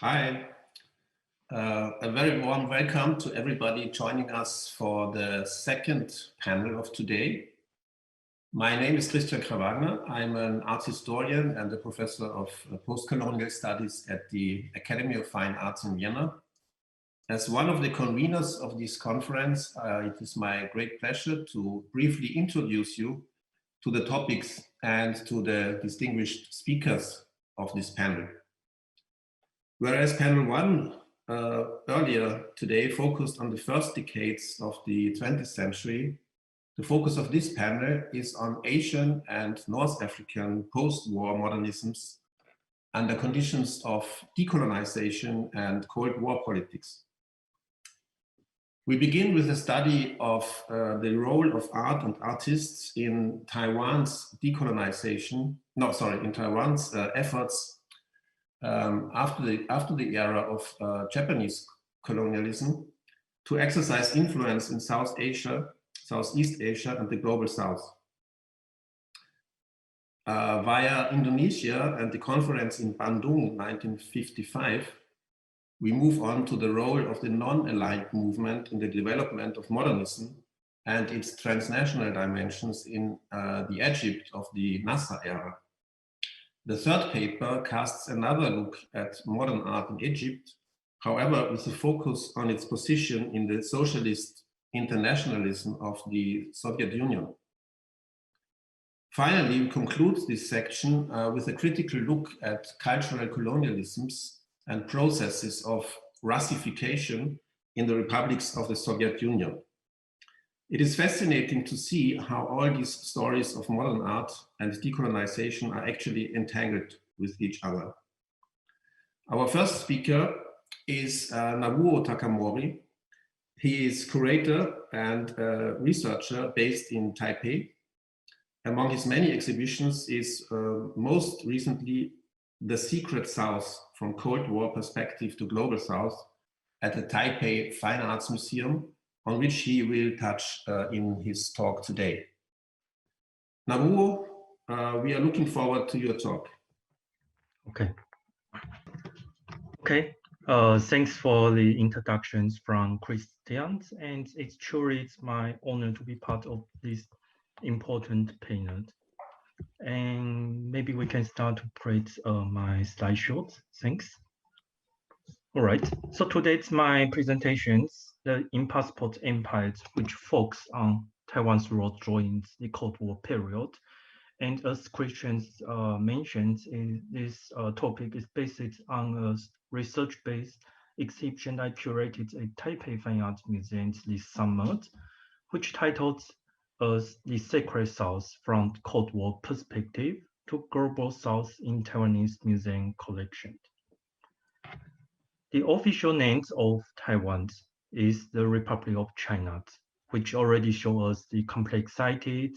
Hi, a very warm welcome to everybody joining us for the second panel of today. My name is Christian Krawagner. I'm an art historian and a professor of post-colonial studies at the Academy of Fine Arts in Vienna. As one of the conveners of this conference, it is my great pleasure to briefly introduce you to the topics and to the distinguished speakers of this panel. Whereas panel one earlier today focused on the first decades of the 20th century, the focus of this panel is on Asian and North African post-war modernisms under conditions of decolonization and Cold War politics. We begin with a study of the role of art and artists in Taiwan's efforts after the era of Japanese colonialism to exercise influence in South Asia, Southeast Asia, and the global South. Via Indonesia and the conference in Bandung 1955, we move on to the role of the non-aligned movement in the development of modernism and its transnational dimensions in the Egypt of the Nasser era. The third paper casts another look at modern art in Egypt, however, with a focus on its position in the socialist internationalism of the Soviet Union. Finally, we conclude this section with a critical look at cultural colonialisms and processes of Russification in the republics of the Soviet Union. It is fascinating to see how all these stories of modern art and decolonization are actually entangled with each other. Our first speaker is Nobuo Takamori. He is curator and researcher based in Taipei. Among his many exhibitions is most recently The Secret South, from Cold War perspective to global South, at the Taipei Fine Arts Museum, on which he will touch in his talk today. Nobuo, we are looking forward to your talk. Okay. Thanks for the introductions from Christian, and it's my honor to be part of this important panel. And maybe we can start to create my slideshows. Thanks. All right, so today's my presentations, the Impassport Empires, which focus on Taiwan's role during the Cold War period. And as Christian mentioned, this topic is based on a research-based exhibition I curated at Taipei Fine Arts Museum this summer, which titled as The Secret South from Cold War Perspective to Global South in Taiwanese Museum Collection. The official name of Taiwan is the Republic of China, which already shows us the complexity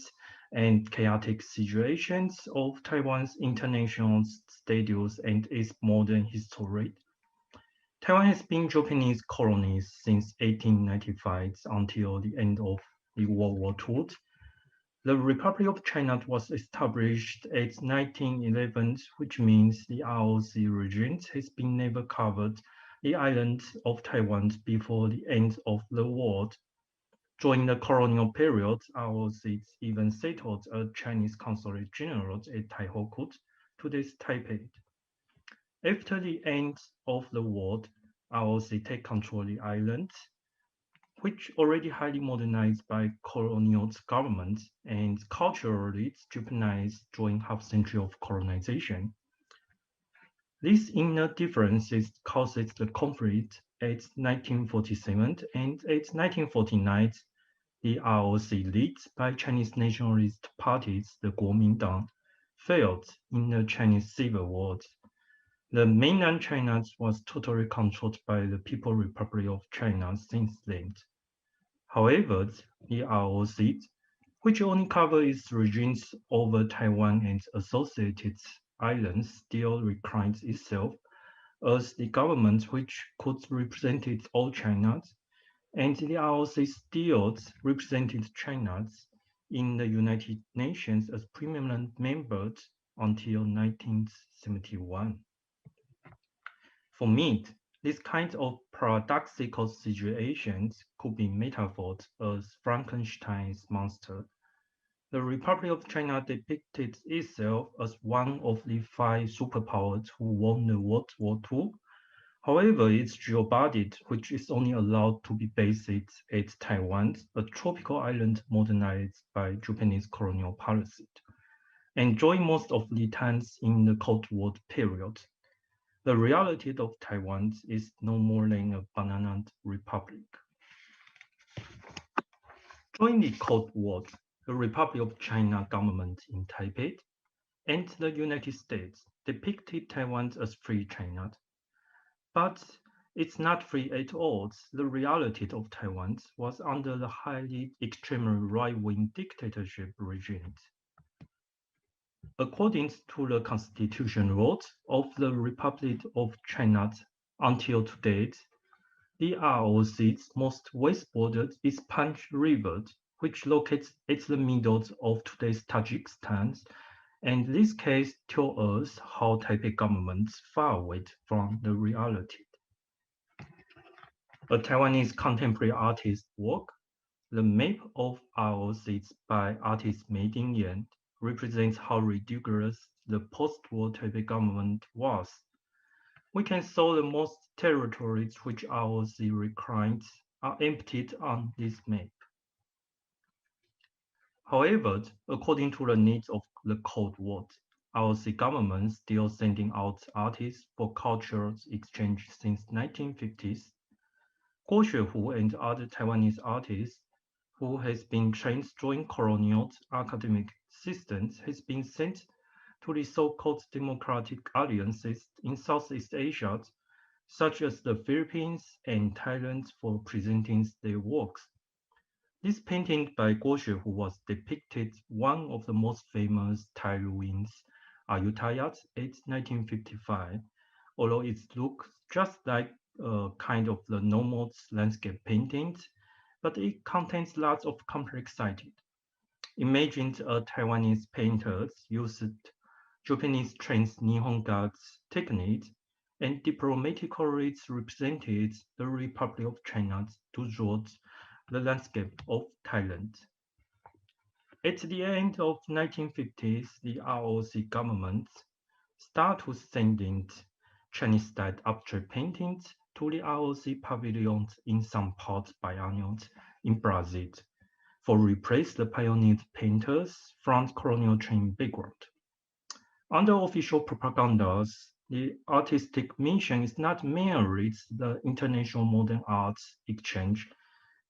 and chaotic situations of Taiwan's international status and its modern history. Taiwan has been Japanese colony since 1895 until the end of the World War II. The Republic of China was established at 1911, which means the ROC region has been never covered the island of Taiwan before the end of the war. During the colonial period, ROC even settled a Chinese consulate general at Taihoku, today's Taipei. After the end of the war, ROC take control of the island, which already highly modernized by colonial government and culturally Japanized during half century of colonization. These inner differences causes the conflict at 1947 and at 1949, the ROC led by Chinese nationalist parties, the Kuomintang, failed in the Chinese Civil War. The mainland China was totally controlled by the People's Republic of China since then. However, the ROC, which only covers its regions over Taiwan and associated islands, still reclines itself as the government which could represent all China, and the ROC still represented China in the United Nations as permanent member until 1971. For me, this kind of paradoxical situations could be metaphors as Frankenstein's monster. The Republic of China depicted itself as one of the five superpowers who won the World War II. However, its geobody, which is only allowed to be based at Taiwan, a tropical island modernized by Japanese colonial policy, enjoyed most of the times in the Cold War period. The reality of Taiwan is no more than a banana republic. During the Cold War, the Republic of China government in Taipei and the United States depicted Taiwan as free China. But it's not free at all. The reality of Taiwan was under the highly extremely right-wing dictatorship regime. According to the constitution rules of the Republic of China until today, the ROC's most west border is Panch River, which locates at the middle of today's Tajikistan, and this case tells us how Taipei government far away from the reality. A Taiwanese contemporary artist's work, the map of ROCs by artist Mei Dingyan, represents how ridiculous the post-war Taipei government was. We can see the most territories which ROC reclaimed are emptied on this map. However, according to the needs of the Cold War, ROC government still sending out artists for cultural exchange since 1950s. Guo Xuehu and other Taiwanese artists who has been trained during colonial academic systems has been sent to the so-called democratic alliances in Southeast Asia, such as the Philippines and Thailand, for presenting their works. This painting by Guo Xuehu was depicted one of the most famous Thai ruins, Ayutthaya, at 1955, although it looks just like a kind of the normal landscape paintings, but it contains lots of complexity. Imagine a Taiwanese painter used Japanese trained Nihonga's technique and diplomatically represented the Republic of China to draw the landscape of Thailand. At the end of 1950s, the ROC government started sending Chinese-style abstract paintings to the ROC pavilions in São Paulo biennale in Brazil for replace the pioneer painters from colonial training background. Under official propagandas, the artistic mission is not merely the international modern arts exchange,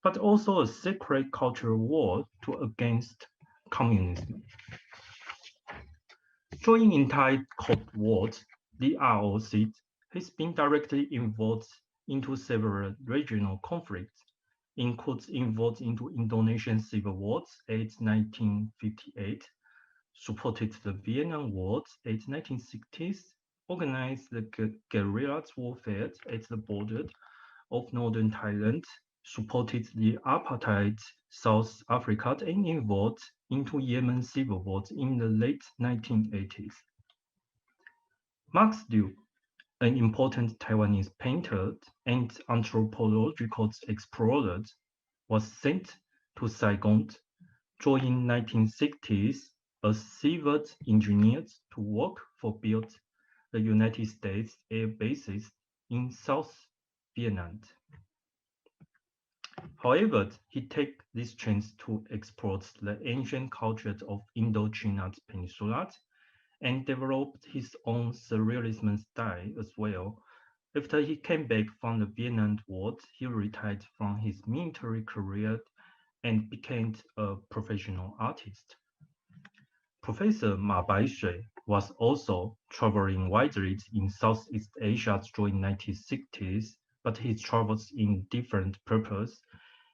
but also a secret cultural war against communism. During entire Cold War, the ROC has been directly involved into several regional conflicts, including involved into Indonesian civil wars at 1958, supported the Vietnam War at 1960s, organized the guerrilla warfare at the border of northern Thailand, supported the apartheid South Africa, and involved into Yemen civil wars in the late 1980s. Max Liu, an important Taiwanese painter and anthropological explorer, was sent to Saigon during 1960s as civil engineer to work for build the United States air bases in South Vietnam. However, he took this chance to explore the ancient culture of Indochina Peninsula and developed his own surrealism style as well. After he came back from the Vietnam War, he retired from his military career and became a professional artist. Professor Ma Baishui was also traveling widely in Southeast Asia during 1960s, but his travels in different purposes.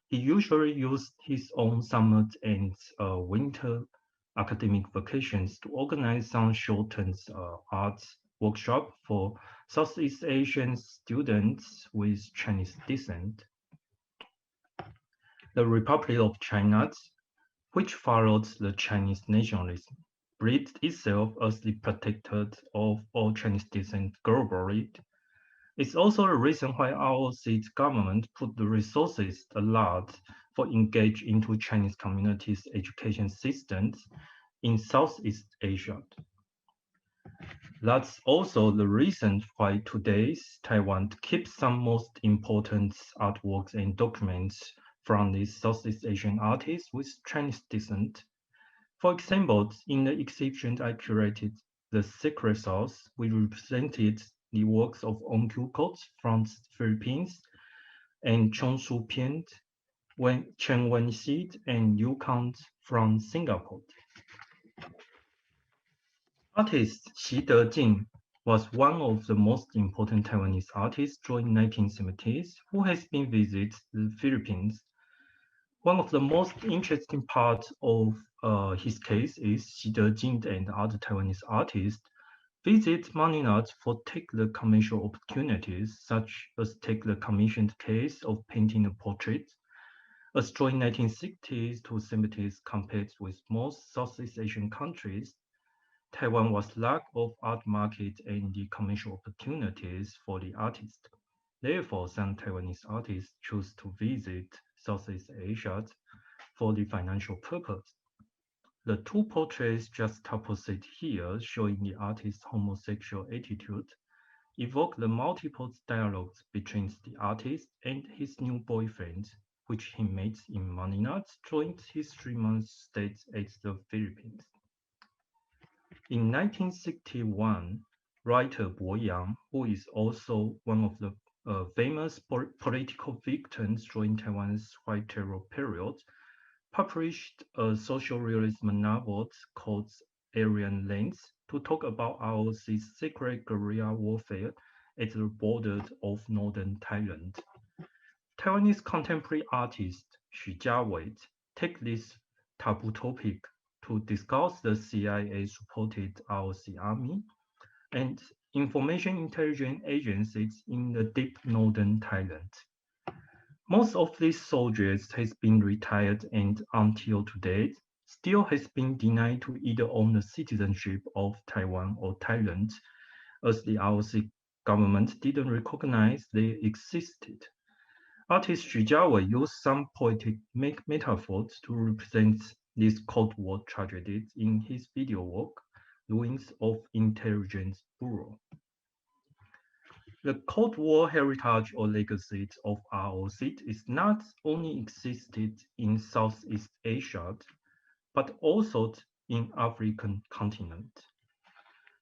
He usually used his own summer and winter academic vacations to organize some short-term arts workshop for Southeast Asian students with Chinese descent. The Republic of China, which followed the Chinese nationalism, believed itself as the protector of all Chinese descent globally. It's also the reason why our state government put the resources a lot for engage into Chinese communities' education systems in Southeast Asia. That's also the reason why today's Taiwan keeps some most important artworks and documents from these Southeast Asian artists with Chinese descent. For example, in the exhibition I curated, The Secret Sauce, we represented the works of Ong Kyu Kot from the Philippines and Chong Su Pian, Chen Wen-Xi, and Yu Kang from Singapore. Artist Xi Dejing was one of the most important Taiwanese artists during 1970s who has been visited the Philippines. One of the most interesting parts of his case is Xi Dejing and other Taiwanese artists visit Manila for take the commercial opportunities, such as take the commissioned case of painting a portrait. As during 1960s to 70s compared with most Southeast Asian countries, Taiwan was lack of art market and the commercial opportunities for the artist. Therefore, some Taiwanese artists choose to visit Southeast Asia for the financial purpose. The two portraits just opposite here, showing the artist's homosexual attitude, evoke the multiple dialogues between the artist and his new boyfriend, which he meets in Manila during his 3-month stay at the Philippines. In 1961, writer Bo Yang, who is also one of the famous political victims during Taiwan's White Terror period, published a social realism novel called Aryan Lands to talk about our secret guerrilla warfare at the border of northern Thailand. Taiwanese contemporary artist Xu Jiawei take this taboo topic to discuss the CIA-supported ROC army and information intelligence agencies in the deep northern Thailand. Most of these soldiers has been retired and until today still has been denied to either own the citizenship of Taiwan or Thailand, as the ROC government didn't recognize they existed. Artist Xu Jiawei used some poetic metaphors to represent these Cold War tragedies in his video work, Ruins of Intelligence Bureau. The Cold War heritage or legacies of ROC is not only existed in Southeast Asia, but also in African continent.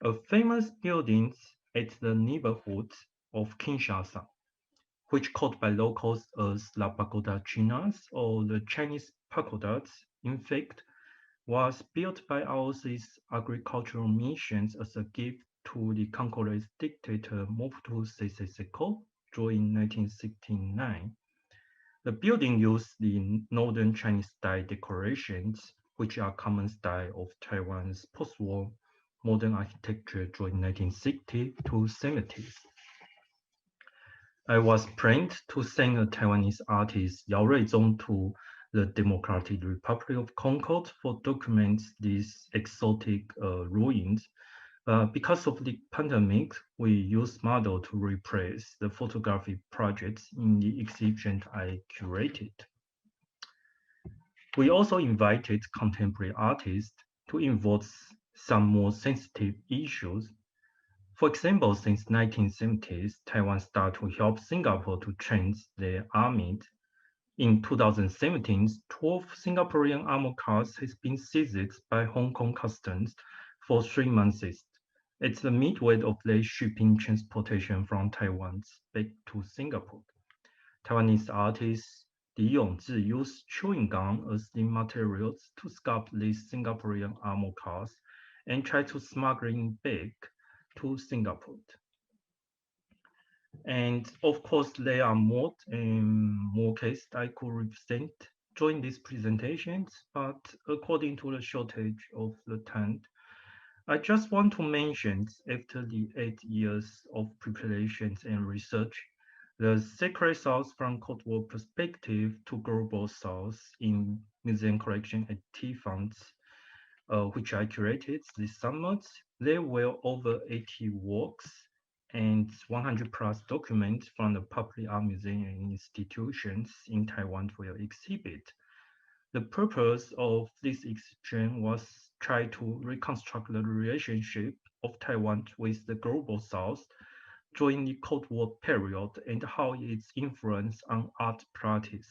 A famous building at the neighborhood of Kinshasa, which called by locals as La Pagoda Chinas or the Chinese pagodas, in fact, was built by ROC's agricultural missions as a gift to the Congolese dictator Mobutu Sese Seko during 1969. The building used the northern Chinese style decorations, which are common style of Taiwan's post-war modern architecture during 1960 to 70s. I was planned to send a Taiwanese artist Yao Ruizong to the Democratic Republic of Congo for document these exotic ruins. Because of the pandemic, we used model to replace the photography projects in the exhibition I curated. We also invited contemporary artists to involve some more sensitive issues. For example, since 1970s, Taiwan started to help Singapore to train their army. In 2017, 12 Singaporean armored cars has been seized by Hong Kong customs for 3 months. It's the midway of their shipping transportation from Taiwan back to Singapore. Taiwanese artist Li Yongzhi used chewing gum as the materials to sculpt these Singaporean armored cars and try to smuggle it back to Singapore. And of course, there are more cases I could represent during these presentations, but according to the shortage of the time, I just want to mention after the 8 years of preparations and research, the Secret South from Cold War perspective to global South in museum collection at T-Funds, which I curated this summer. There were over 80 works and 100 plus documents from the public art museum and institutions in Taiwan will exhibit. The purpose of this exhibition was try to reconstruct the relationship of Taiwan with the global South during the Cold War period and how its influence on art practice.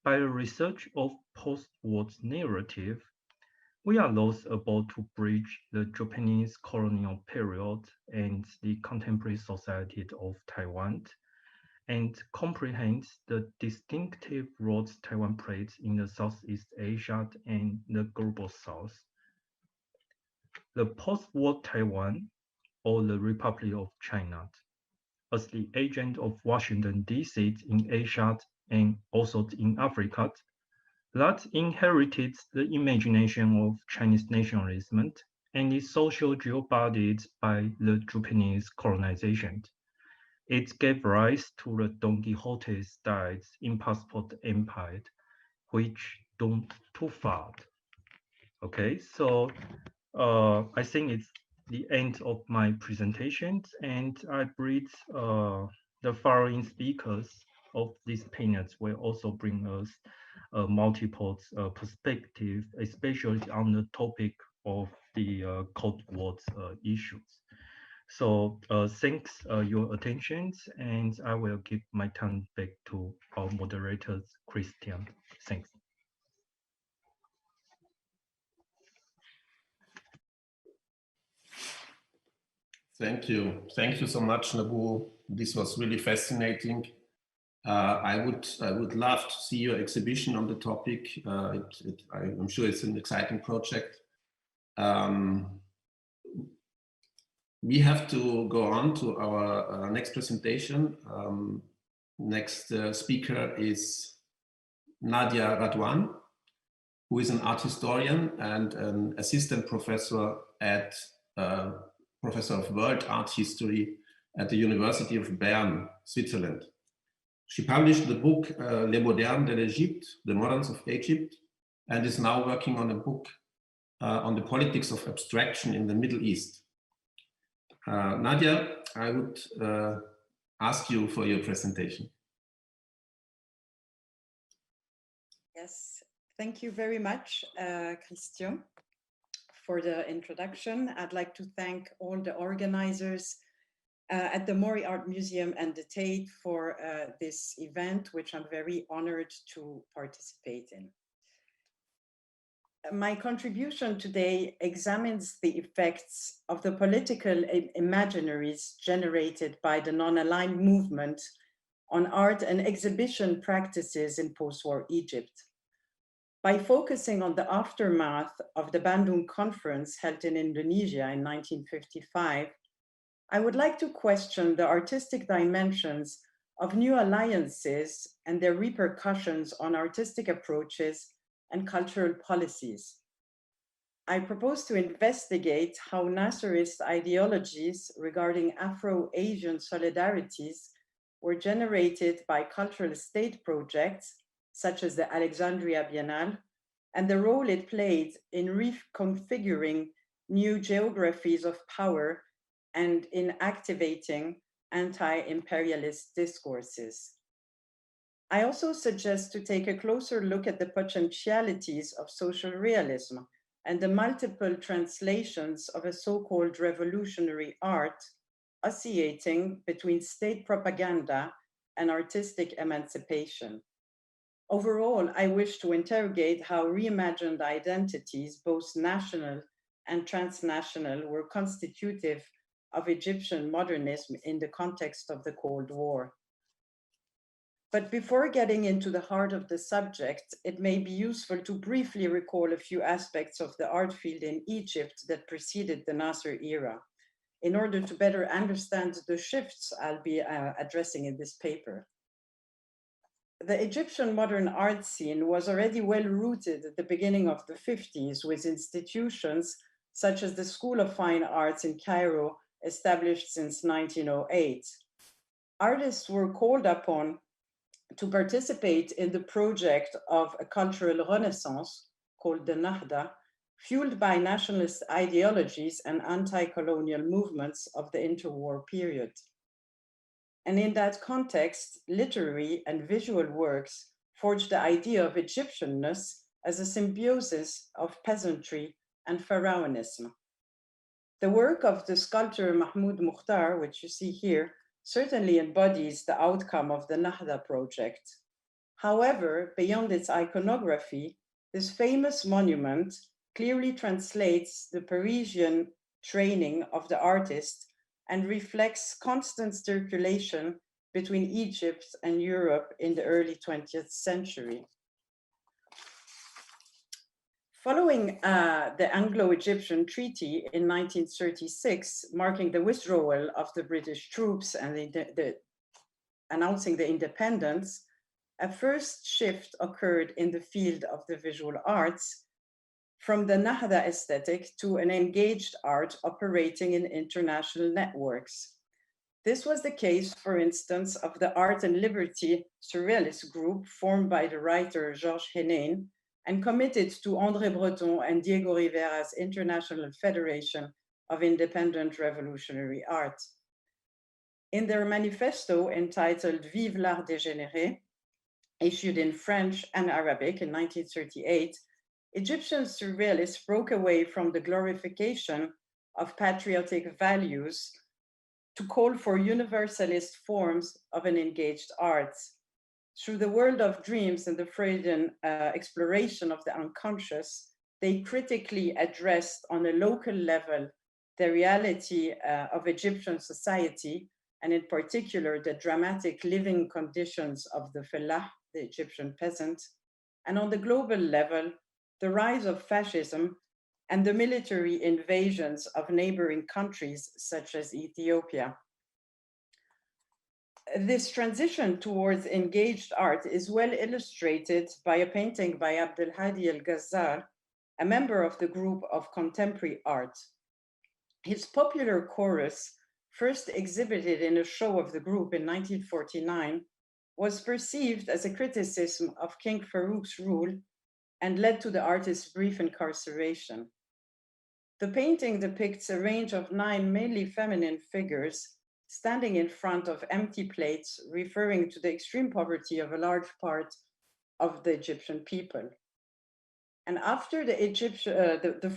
By the research of post-war narrative, we are those able to bridge the Japanese colonial period and the contemporary society of Taiwan and comprehend the distinctive roles Taiwan plays in the Southeast Asia and the global South. The post-war Taiwan, or the Republic of China, as the agent of Washington, D.C. in Asia and also in Africa, that inherited the imagination of Chinese nationalism and is social embodied by the Japanese colonization. It gave rise to the Don Quixote styles in Passport Empire, which don't too far. Okay, so I think it's the end of my presentations, and I believe the following speakers of these panels will also bring us multiple perspective, especially on the topic of the Cold War issues. So thanks your attention, and I will give my time back to our moderator, Christian. Thanks. Thank you. Thank you so much, Nabu. This was really fascinating. I would love to see your exhibition on the topic. I'm sure it's an exciting project. We have to go on to our next presentation. Next speaker is Nadia Radwan, who is an art historian and an assistant professor at Professor of World Art History at the University of Bern, Switzerland. She published the book Les Modernes de l'Égypte, The Moderns of Egypt, and is now working on a book on the politics of abstraction in the Middle East. Nadia, I would ask you for your presentation. Yes, thank you very much, Christian, for the introduction. I'd like to thank all the organizers at the Mori Art Museum and the Tate for this event, which I'm very honored to participate in. My contribution today examines the effects of the political imaginaries generated by the non-aligned movement on art and exhibition practices in post-war Egypt. By focusing on the aftermath of the Bandung Conference held in Indonesia in 1955, I would like to question the artistic dimensions of new alliances and their repercussions on artistic approaches and cultural policies. I propose to investigate how Nasserist ideologies regarding Afro-Asian solidarities were generated by cultural state projects, such as the Alexandria Biennale, and the role it played in reconfiguring new geographies of power and in activating anti-imperialist discourses. I also suggest to take a closer look at the potentialities of social realism and the multiple translations of a so-called revolutionary art oscillating between state propaganda and artistic emancipation. Overall, I wish to interrogate how reimagined identities, both national and transnational, were constitutive of Egyptian modernism in the context of the Cold War. But before getting into the heart of the subject, it may be useful to briefly recall a few aspects of the art field in Egypt that preceded the Nasser era, in order to better understand the shifts I'll be addressing in this paper. The Egyptian modern art scene was already well rooted at the beginning of the 50s, with institutions such as the School of Fine Arts in Cairo, established since 1908. Artists were called upon to participate in the project of a cultural renaissance called the Nahda, fueled by nationalist ideologies and anti-colonial movements of the interwar period. And in that context, literary and visual works forged the idea of Egyptianness as a symbiosis of peasantry and pharaonism. The work of the sculptor Mahmoud Mukhtar, which you see here, certainly embodies the outcome of the Nahda project. However, beyond its iconography, this famous monument clearly translates the Parisian training of the artist and reflects constant circulation between Egypt and Europe in the early 20th century. Following the Anglo-Egyptian Treaty in 1936, marking the withdrawal of the British troops and announcing the independence, a first shift occurred in the field of the visual arts from the Nahda aesthetic to an engaged art operating in international networks. This was the case, for instance, of the Art and Liberty Surrealist group formed by the writer Georges Hénin and committed to André Breton and Diego Rivera's International Federation of Independent Revolutionary Art. In their manifesto entitled Vive l'art dégénéré, issued in French and Arabic in 1938, Egyptian surrealists broke away from the glorification of patriotic values to call for universalist forms of an engaged art. Through the world of dreams and the Freudian exploration of the unconscious, they critically addressed on a local level the reality of Egyptian society, and in particular, the dramatic living conditions of the fellah, the Egyptian peasant, and on the global level, the rise of fascism and the military invasions of neighboring countries such as Ethiopia. This transition towards engaged art is well illustrated by a painting by Abdelhadi El-Ghazal, a member of the group of contemporary art. His popular chorus, first exhibited in a show of the group in 1949, was perceived as a criticism of King Farouk's rule and led to the artist's brief incarceration. The painting depicts a range of 9 mainly feminine figures standing in front of empty plates, referring to the extreme poverty of a large part of the Egyptian people. And after the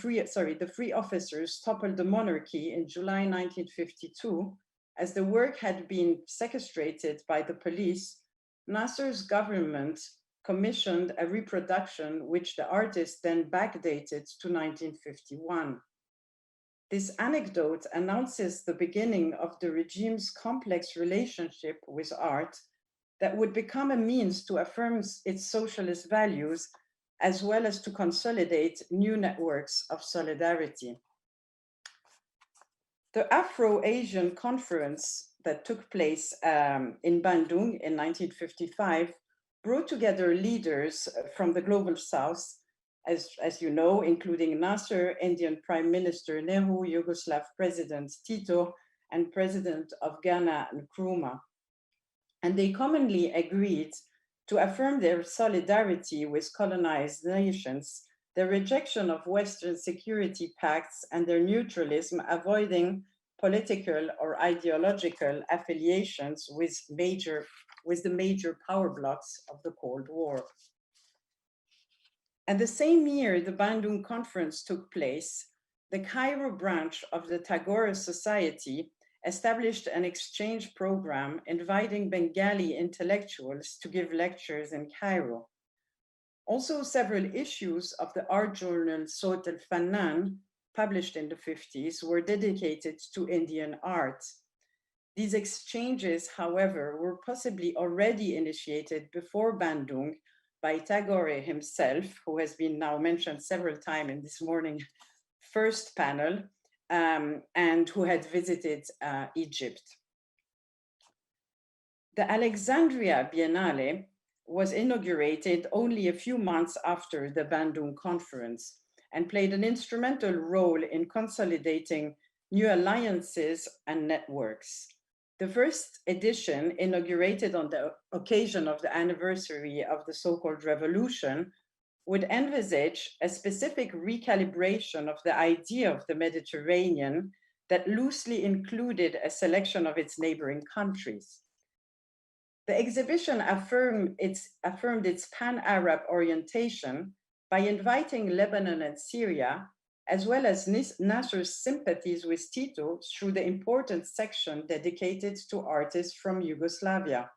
free officers toppled the monarchy in July 1952, as the work had been sequestrated by the police, Nasser's government commissioned a reproduction which the artist then backdated to 1951. This anecdote announces the beginning of the regime's complex relationship with art that would become a means to affirm its socialist values, as well as to consolidate new networks of solidarity. The Afro-Asian Conference that took place in Bandung in 1955 brought together leaders from the global South, as you know, including Nasser, Indian Prime Minister Nehru, Yugoslav President Tito, and President of Ghana Nkrumah. And they commonly agreed to affirm their solidarity with colonized nations, their rejection of Western security pacts, and their neutralism, avoiding political or ideological affiliations with the major power blocs of the Cold War. And the same year the Bandung Conference took place, the Cairo branch of the Tagore Society established an exchange program inviting Bengali intellectuals to give lectures in Cairo. Also, several issues of the art journal Sawt al-Fannan, published in the 50s, were dedicated to Indian art. These exchanges, however, were possibly already initiated before Bandung by Tagore himself, who has been now mentioned several times in this morning's first panel, and who had visited Egypt. The Alexandria Biennale was inaugurated only a few months after the Bandung Conference and played an instrumental role in consolidating new alliances and networks. The first edition, inaugurated on the occasion of the anniversary of the so-called revolution, would envisage a specific recalibration of the idea of the Mediterranean that loosely included a selection of its neighboring countries. The exhibition affirmed its pan-Arab orientation by inviting Lebanon and Syria, as well as Nasser's sympathies with Tito through the important section dedicated to artists from Yugoslavia.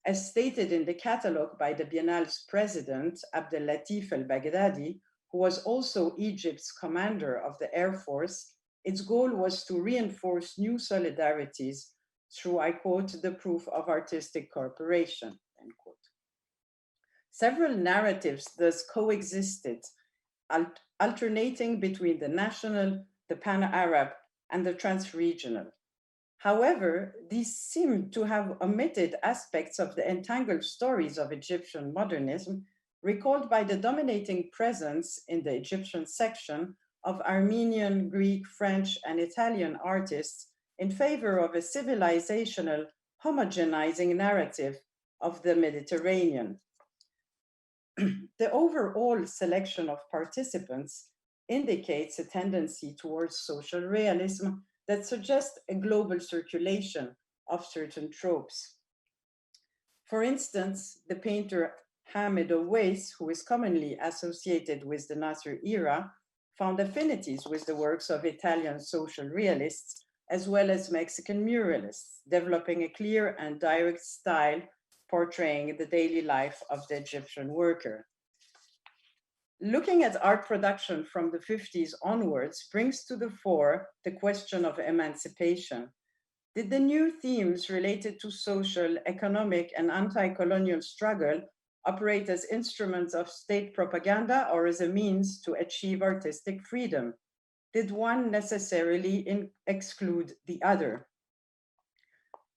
As stated in the catalogue by the Biennale's president, Abdel Latif el-Baghdadi, who was also Egypt's commander of the Air Force, its goal was to reinforce new solidarities through, I quote, the proof of artistic cooperation, end quote. Several narratives thus coexisted, alternating between the national, the pan-Arab, and the trans-regional. However, these seem to have omitted aspects of the entangled stories of Egyptian modernism, recalled by the dominating presence in the Egyptian section of Armenian, Greek, French, and Italian artists in favor of a civilizational, homogenizing narrative of the Mediterranean. The overall selection of participants indicates a tendency towards social realism that suggests a global circulation of certain tropes. For instance, the painter Hamid Owais, who is commonly associated with the Nasser era, found affinities with the works of Italian social realists, as well as Mexican muralists, developing a clear and direct style portraying the daily life of the Egyptian worker. Looking at art production from the 50s onwards brings to the fore the question of emancipation. Did the new themes related to social, economic, and anti-colonial struggle operate as instruments of state propaganda or as a means to achieve artistic freedom? Did one necessarily exclude the other?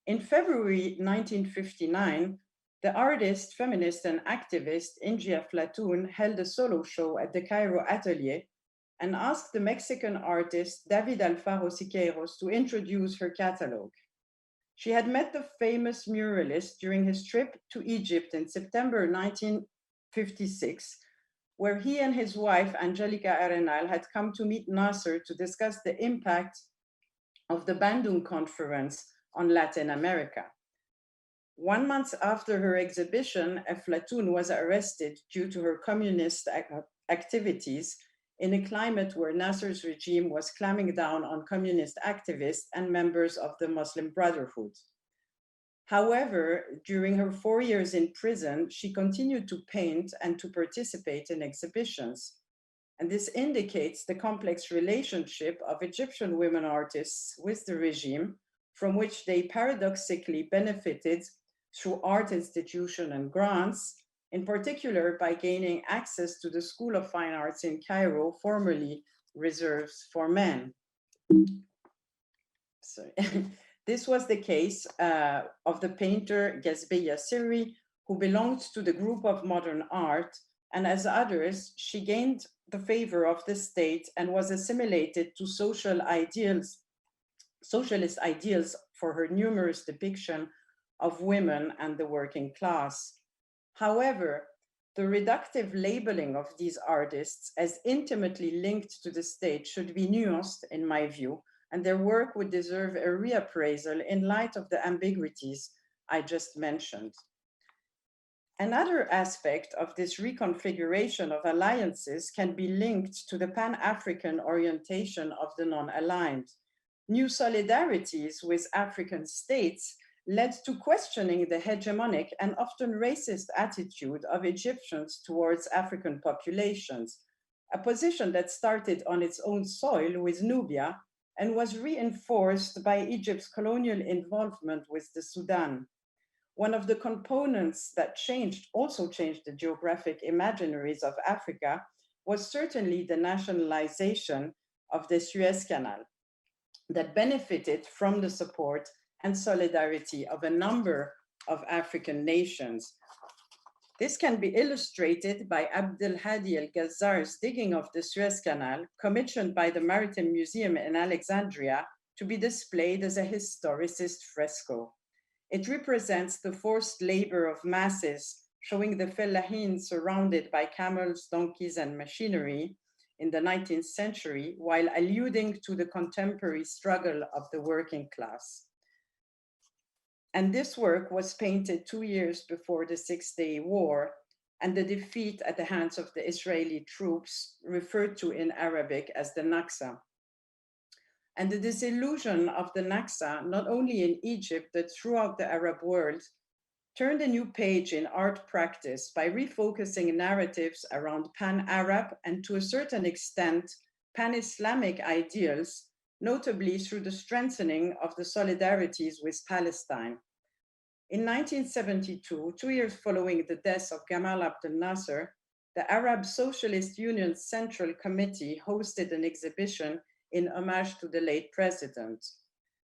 In February 1959, the artist, feminist, and activist Ingia Flatoun held a solo show at the Cairo Atelier and asked the Mexican artist David Alfaro Siqueiros to introduce her catalogue. She had met the famous muralist during his trip to Egypt in September 1956, where he and his wife, Angelica Arenal, had come to meet Nasser to discuss the impact of the Bandung Conference on Latin America. 1 month after her exhibition, Flatoun was arrested due to her communist activities in a climate where Nasser's regime was clamping down on communist activists and members of the Muslim Brotherhood. However, during her 4 years in prison, she continued to paint and to participate in exhibitions. And this indicates the complex relationship of Egyptian women artists with the regime, from which they paradoxically benefited through art institution and grants, in particular by gaining access to the School of Fine Arts in Cairo, formerly reserved for men. Sorry. This was the case of the painter Gazbe Yassiri, who belonged to the group of modern art, and as others, she gained the favor of the state and was assimilated to socialist ideals for her numerous depictions of women and the working class. However, the reductive labeling of these artists as intimately linked to the state should be nuanced, in my view, and their work would deserve a reappraisal in light of the ambiguities I just mentioned. Another aspect of this reconfiguration of alliances can be linked to the Pan-African orientation of the non-aligned. New solidarities with African states led to questioning the hegemonic and often racist attitude of Egyptians towards African populations, a position that started on its own soil with Nubia and was reinforced by Egypt's colonial involvement with the Sudan. One of the components that also changed the geographic imaginaries of Africa was certainly the nationalization of the Suez Canal that benefited from the support and solidarity of a number of African nations. This can be illustrated by Abdel Hadi El-Ghazar's digging of the Suez Canal, commissioned by the Maritime Museum in Alexandria to be displayed as a historicist fresco. It represents the forced labor of masses showing the fellahin surrounded by camels, donkeys, and machinery in the 19th century, while alluding to the contemporary struggle of the working class. And this work was painted 2 years before the Six-Day War and the defeat at the hands of the Israeli troops, referred to in Arabic as the Naksa. And the disillusion of the Naksa, not only in Egypt, but throughout the Arab world, turned a new page in art practice by refocusing narratives around pan-Arab and, to a certain extent, pan-Islamic ideals, notably through the strengthening of the solidarities with Palestine. In 1972, 2 years following the death of Gamal Abdel Nasser, the Arab Socialist Union's Central Committee hosted an exhibition in homage to the late president.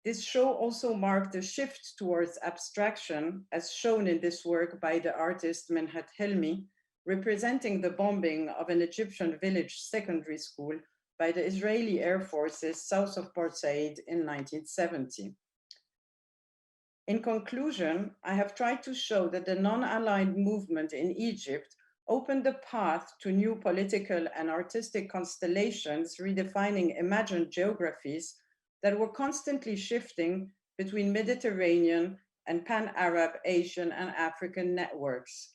This show also marked a shift towards abstraction, as shown in this work by the artist Menhat Helmi, representing the bombing of an Egyptian village secondary school by the Israeli Air Forces south of Port Said in 1970. In conclusion, I have tried to show that the non-aligned movement in Egypt opened the path to new political and artistic constellations, redefining imagined geographies that were constantly shifting between Mediterranean and pan-Arab, Asian, and African networks.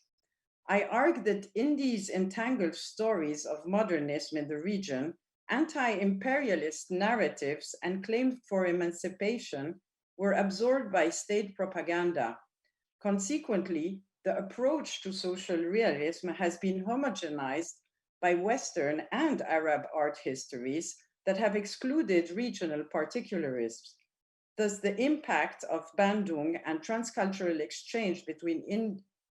I argue that in these entangled stories of modernism in the region, anti-imperialist narratives and claims for emancipation were absorbed by state propaganda. Consequently, the approach to social realism has been homogenized by Western and Arab art histories that have excluded regional particularisms. Thus, the impact of Bandung and transcultural exchange between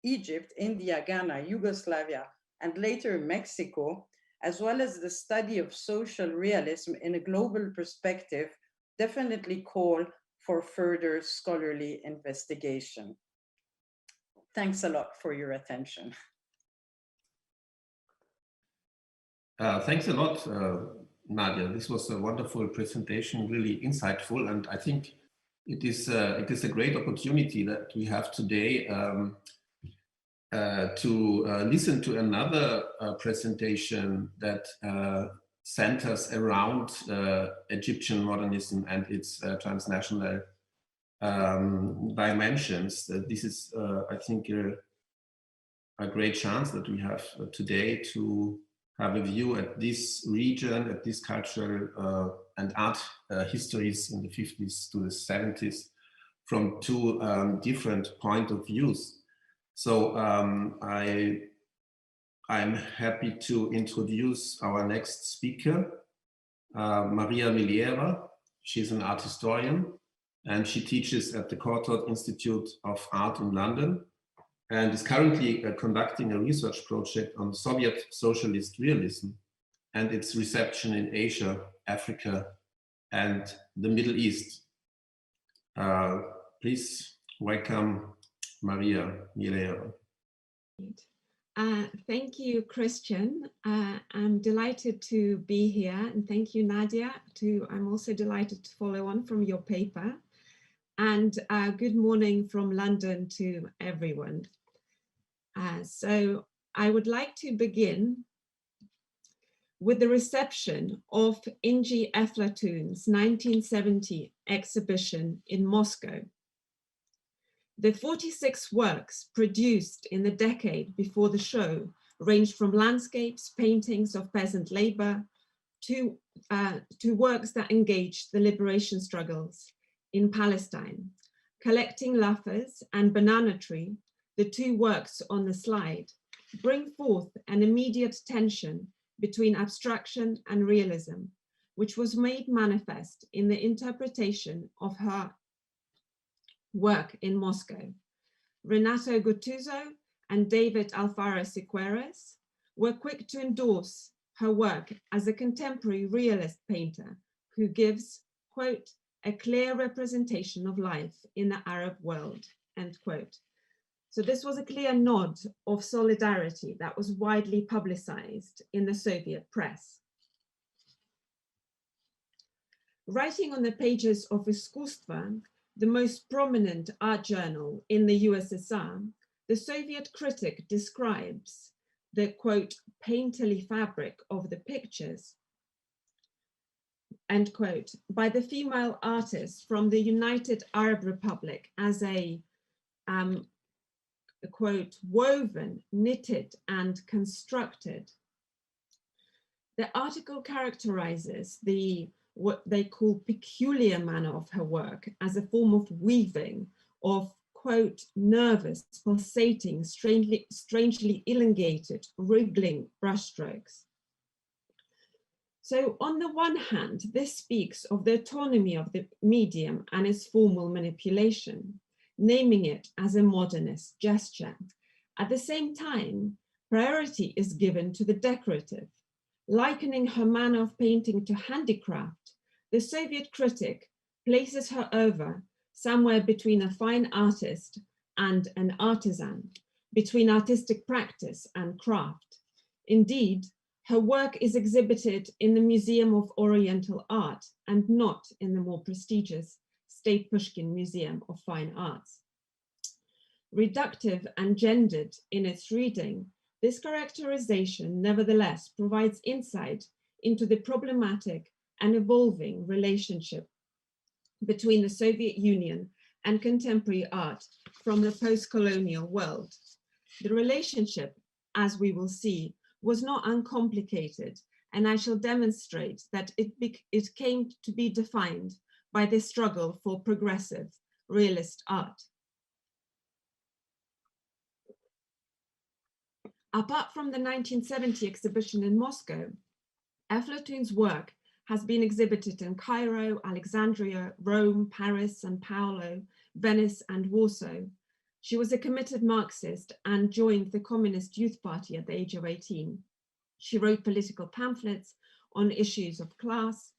Egypt, India, Ghana, Yugoslavia, and later Mexico, as well as the study of social realism in a global perspective, definitely call for further scholarly investigation. Thanks a lot for your attention. Thanks a lot, Nadia. This was a wonderful presentation, really insightful, and I think it is a great opportunity that we have today to listen to another presentation that centers around Egyptian modernism and its transnational dimensions. This is, I think, a great chance that we have today to have a view at this region, at this cultural and art histories in the 50s to the 70s from two different point of views. So I'm happy to introduce our next speaker, Maria Miliera. She's an art historian and she teaches at the Courtauld Institute of Art in London and is currently conducting a research project on Soviet socialist realism and its reception in Asia, Africa, and the Middle East. Please welcome Maria Miliera. Thank you, Christian. I'm delighted to be here, and thank you, Nadia. I'm also delighted to follow on from your paper. And good morning from London to everyone. So I would like to begin with the reception of Ingi Eflatun's 1970 exhibition in Moscow. The 46 works produced in the decade before the show ranged from landscapes, paintings of peasant labor, to works that engaged the liberation struggles in Palestine. Collecting Lafers and Banana Tree, the two works on the slide, bring forth an immediate tension between abstraction and realism, which was made manifest in the interpretation of her work in Moscow. Renato Guttuso and David Alfaro Siqueiros were quick to endorse her work as a contemporary realist painter who gives, quote, a clear representation of life in the Arab world, end quote. So this was a clear nod of solidarity that was widely publicized in the Soviet press. Writing on the pages of Искусство, the most prominent art journal in the USSR, the Soviet critic describes the, quote, painterly fabric of the pictures, end quote, by the female artists from the United Arab Republic as a quote, woven, knitted, and constructed. The article characterizes what they call peculiar manner of her work as a form of weaving of, quote, nervous, pulsating, strangely elongated, wriggling brushstrokes. So on the one hand, this speaks of the autonomy of the medium and its formal manipulation, naming it as a modernist gesture. At the same time, priority is given to the decorative. Likening her manner of painting to handicraft, the Soviet critic places her over somewhere between a fine artist and an artisan, between artistic practice and craft. Indeed, her work is exhibited in the Museum of Oriental Art and not in the more prestigious State Pushkin Museum of Fine Arts. Reductive and gendered in its reading, this characterization nevertheless provides insight into the problematic and evolving relationship between the Soviet Union and contemporary art from the post-colonial world. The relationship, as we will see, was not uncomplicated, and I shall demonstrate that it came to be defined by the struggle for progressive realist art. Apart from the 1970 exhibition in Moscow, Aflatoon's work has been exhibited in Cairo, Alexandria, Rome, Paris, São Paulo, Venice, and Warsaw. She was a committed Marxist and joined the Communist Youth Party at the age of 18. She wrote political pamphlets on issues of class,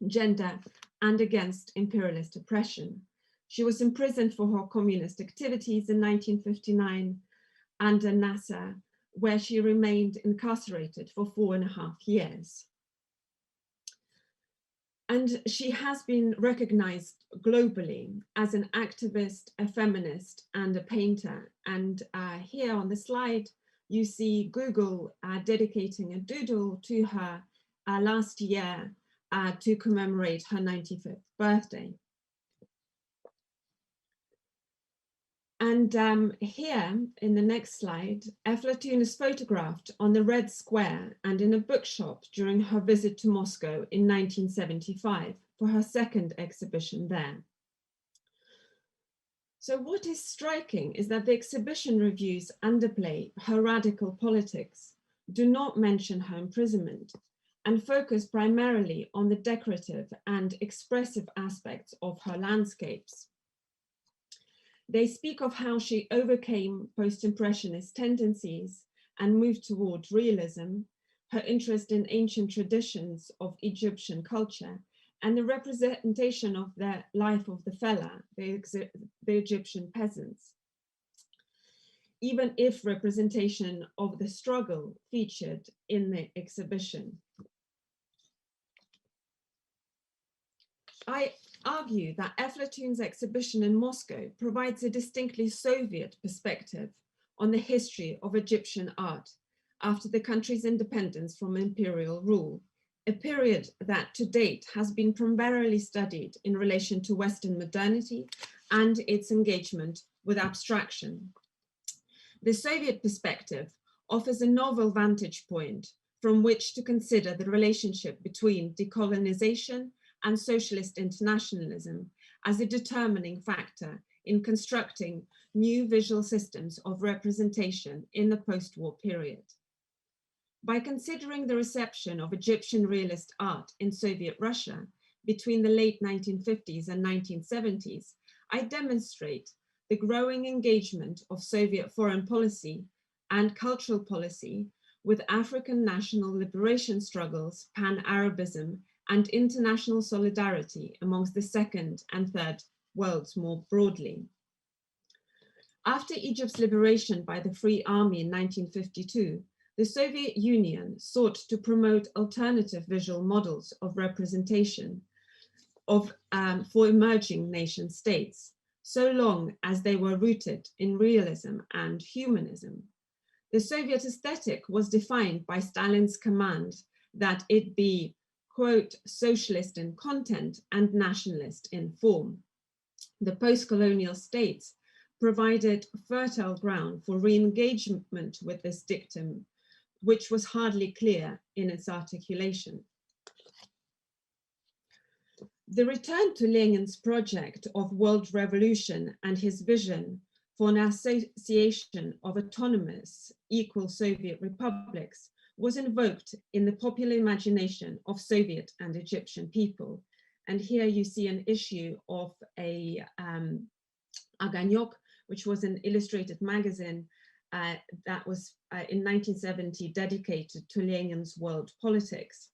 gender, and against imperialist oppression. She was imprisoned for her communist activities in 1959 under Nasser, where she remained incarcerated for 4.5 years. And she has been recognized globally as an activist, a feminist, and a painter. And here on the slide, you see Google dedicating a doodle to her last year to commemorate her 95th birthday. And here in the next slide, Aflatoon is photographed on the Red Square and in a bookshop during her visit to Moscow in 1975 for her second exhibition there. So what is striking is that the exhibition reviews underplay her radical politics, do not mention her imprisonment, and focus primarily on the decorative and expressive aspects of her landscapes. They speak of how she overcame post-impressionist tendencies and moved toward realism, her interest in ancient traditions of Egyptian culture, and the representation of the life of the fellah, the Egyptian peasants, even if representation of the struggle featured in the exhibition. I argue that Aflatoon's exhibition in Moscow provides a distinctly Soviet perspective on the history of Egyptian art after the country's independence from imperial rule, a period that to date has been primarily studied in relation to Western modernity and its engagement with abstraction. The Soviet perspective offers a novel vantage point from which to consider the relationship between decolonization and socialist internationalism as a determining factor in constructing new visual systems of representation in the post-war period. By considering the reception of Egyptian realist art in Soviet Russia between the late 1950s and 1970s, I demonstrate the growing engagement of Soviet foreign policy and cultural policy with African national liberation struggles, pan-Arabism, and international solidarity amongst the second and third worlds more broadly. After Egypt's liberation by the Free Army in 1952, the Soviet Union sought to promote alternative visual models of representation for emerging nation states, so long as they were rooted in realism and humanism. The Soviet aesthetic was defined by Stalin's command that it be, quote, socialist in content and nationalist in form. The post-colonial states provided fertile ground for re-engagement with this dictum, which was hardly clear in its articulation. The return to Lenin's project of world revolution and his vision for an association of autonomous, equal Soviet republics was invoked in the popular imagination of Soviet and Egyptian people. And here you see an issue of a Aganyok, which was an illustrated magazine that was in 1970 dedicated to Lenin's world politics.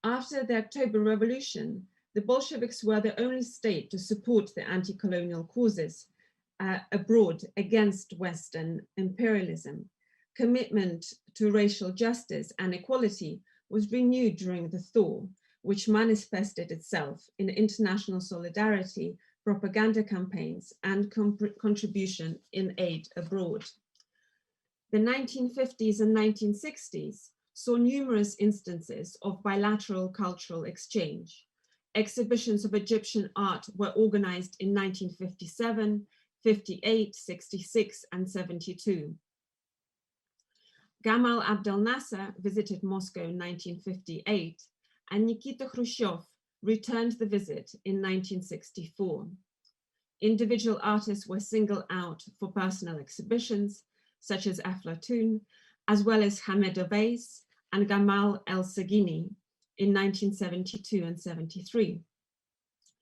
After the October Revolution, the Bolsheviks were the only state to support the anti-colonial causes abroad against Western imperialism. Commitment to racial justice and equality was renewed during the thaw, which manifested itself in international solidarity, propaganda campaigns, and contribution in aid abroad. The 1950s and 1960s saw numerous instances of bilateral cultural exchange. Exhibitions of Egyptian art were organized in 1957, 58, 66, and 72. Gamal Abdel Nasser visited Moscow in 1958, and Nikita Khrushchev returned the visit in 1964. Individual artists were singled out for personal exhibitions, such as Aflatun, as well as Hamed Ovais and Gamal El-Saghini in 1972 and 73.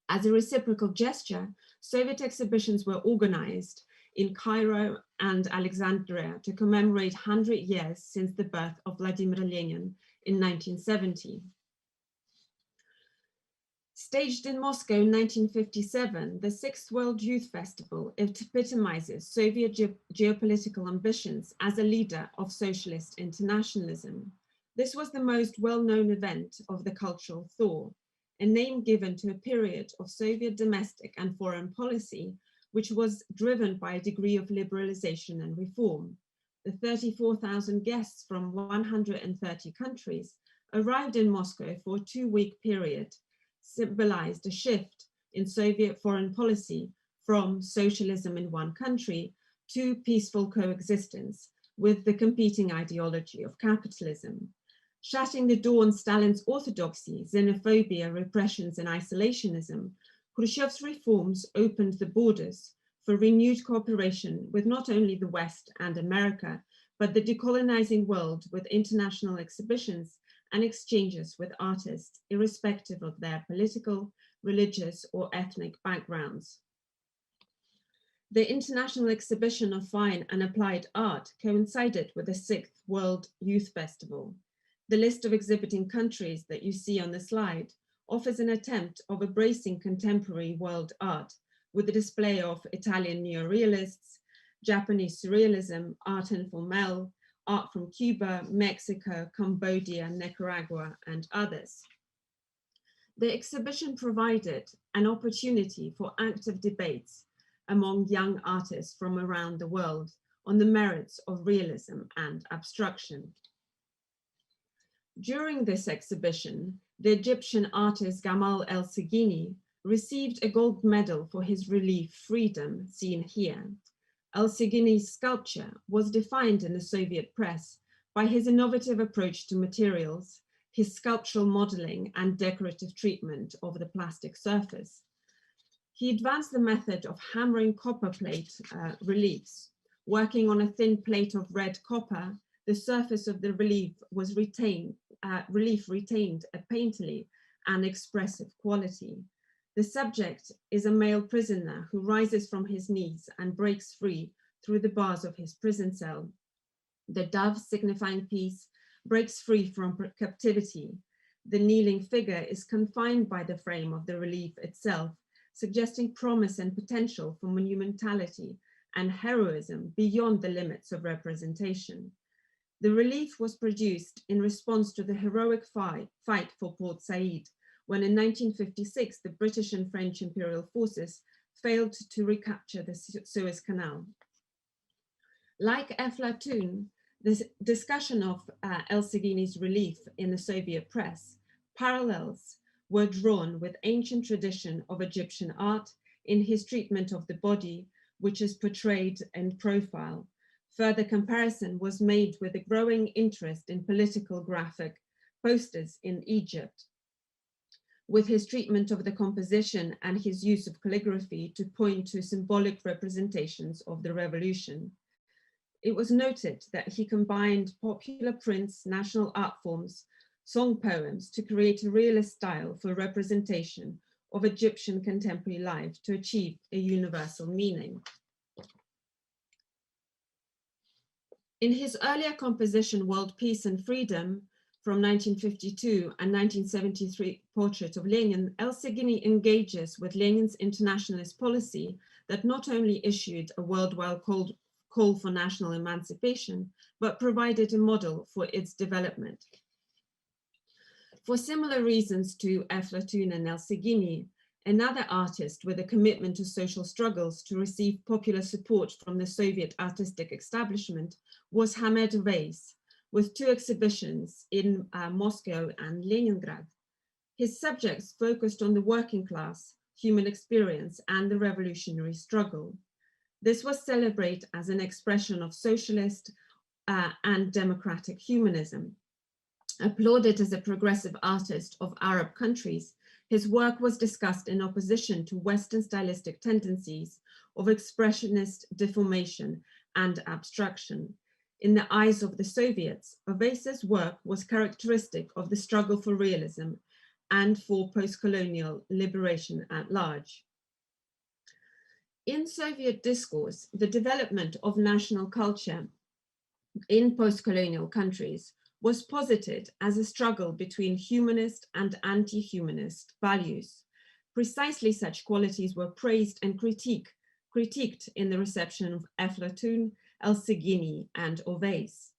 As a reciprocal gesture, Soviet exhibitions were organized in Cairo and Alexandria to commemorate 100 years since the birth of Vladimir Lenin in 1970. Staged in Moscow in 1957, the Sixth World Youth Festival epitomizes Soviet geopolitical ambitions as a leader of socialist internationalism. This was the most well-known event of the cultural thaw, a name given to a period of Soviet domestic and foreign policy, which was driven by a degree of liberalization and reform. The 34,000 guests from 130 countries arrived in Moscow for a 2-week period, symbolized a shift in Soviet foreign policy from socialism in one country to peaceful coexistence with the competing ideology of capitalism. Shutting the door on Stalin's orthodoxy, xenophobia, repressions, and isolationism, Khrushchev's reforms opened the borders for renewed cooperation with not only the West and America, but the decolonizing world with international exhibitions and exchanges with artists, irrespective of their political, religious, or ethnic backgrounds. The International Exhibition of Fine and Applied Art coincided with the 6th World Youth Festival. The list of exhibiting countries that you see on the slide offers an attempt of embracing contemporary world art with a display of Italian neorealists, Japanese surrealism, art informel, art from Cuba, Mexico, Cambodia, Nicaragua, and others. The exhibition provided an opportunity for active debates among young artists from around the world on the merits of realism and abstraction. During this exhibition, the Egyptian artist Gamal El-Saghini received a gold medal for his relief Freedom, seen here. El-Saghini's sculpture was defined in the Soviet press by his innovative approach to materials, his sculptural modeling and decorative treatment of the plastic surface. He advanced the method of hammering copper plate reliefs. Working on a thin plate of red copper, the surface of the relief retained a painterly and expressive quality. The subject is a male prisoner who rises from his knees and breaks free through the bars of his prison cell. The dove, signifying peace, breaks free from captivity. The kneeling figure is confined by the frame of the relief itself, suggesting promise and potential for monumentality and heroism beyond the limits of representation. The relief was produced in response to the heroic fight for Port Said, when in 1956, the British and French imperial forces failed to recapture the Suez Canal. Like Eflatun, the discussion of El-Seguini's relief in the Soviet press, parallels were drawn with ancient tradition of Egyptian art in his treatment of the body, which is portrayed in profile. Further comparison was made with a growing interest in political graphic posters in Egypt, with his treatment of the composition and his use of calligraphy to point to symbolic representations of the revolution. It was noted that he combined popular prints, national art forms, song poems to create a realist style for representation of Egyptian contemporary life to achieve a universal meaning. In his earlier composition, World Peace and Freedom, from 1952 and 1973 portrait of Lenin, El-Seguini engages with Lenin's internationalist policy that not only issued a worldwide call for national emancipation, but provided a model for its development. For similar reasons to Eflatun and El-Seguini, another artist with a commitment to social struggles to receive popular support from the Soviet artistic establishment was Hamed Reis, with 2 exhibitions in Moscow and Leningrad. His subjects focused on the working class, human experience, and the revolutionary struggle. This was celebrated as an expression of socialist and democratic humanism. Applauded as a progressive artist of Arab countries, his work was discussed in opposition to Western stylistic tendencies of expressionist deformation and abstraction. In the eyes of the Soviets, Oves's work was characteristic of the struggle for realism and for post-colonial liberation at large. In Soviet discourse, the development of national culture in post-colonial countries was posited as a struggle between humanist and anti-humanist values. Precisely such qualities were praised and critiqued in the reception of Eflatun, El-Seguini, and Oves.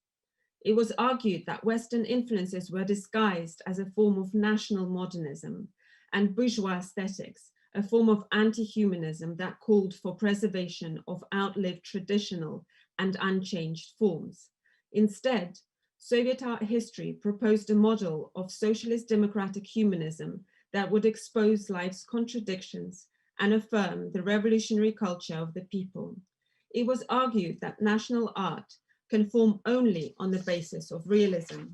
It was argued that Western influences were disguised as a form of national modernism and bourgeois aesthetics, a form of anti-humanism that called for preservation of outlived traditional and unchanged forms. Instead, Soviet art history proposed a model of socialist democratic humanism that would expose life's contradictions and affirm the revolutionary culture of the people. It was argued that national art can form only on the basis of realism.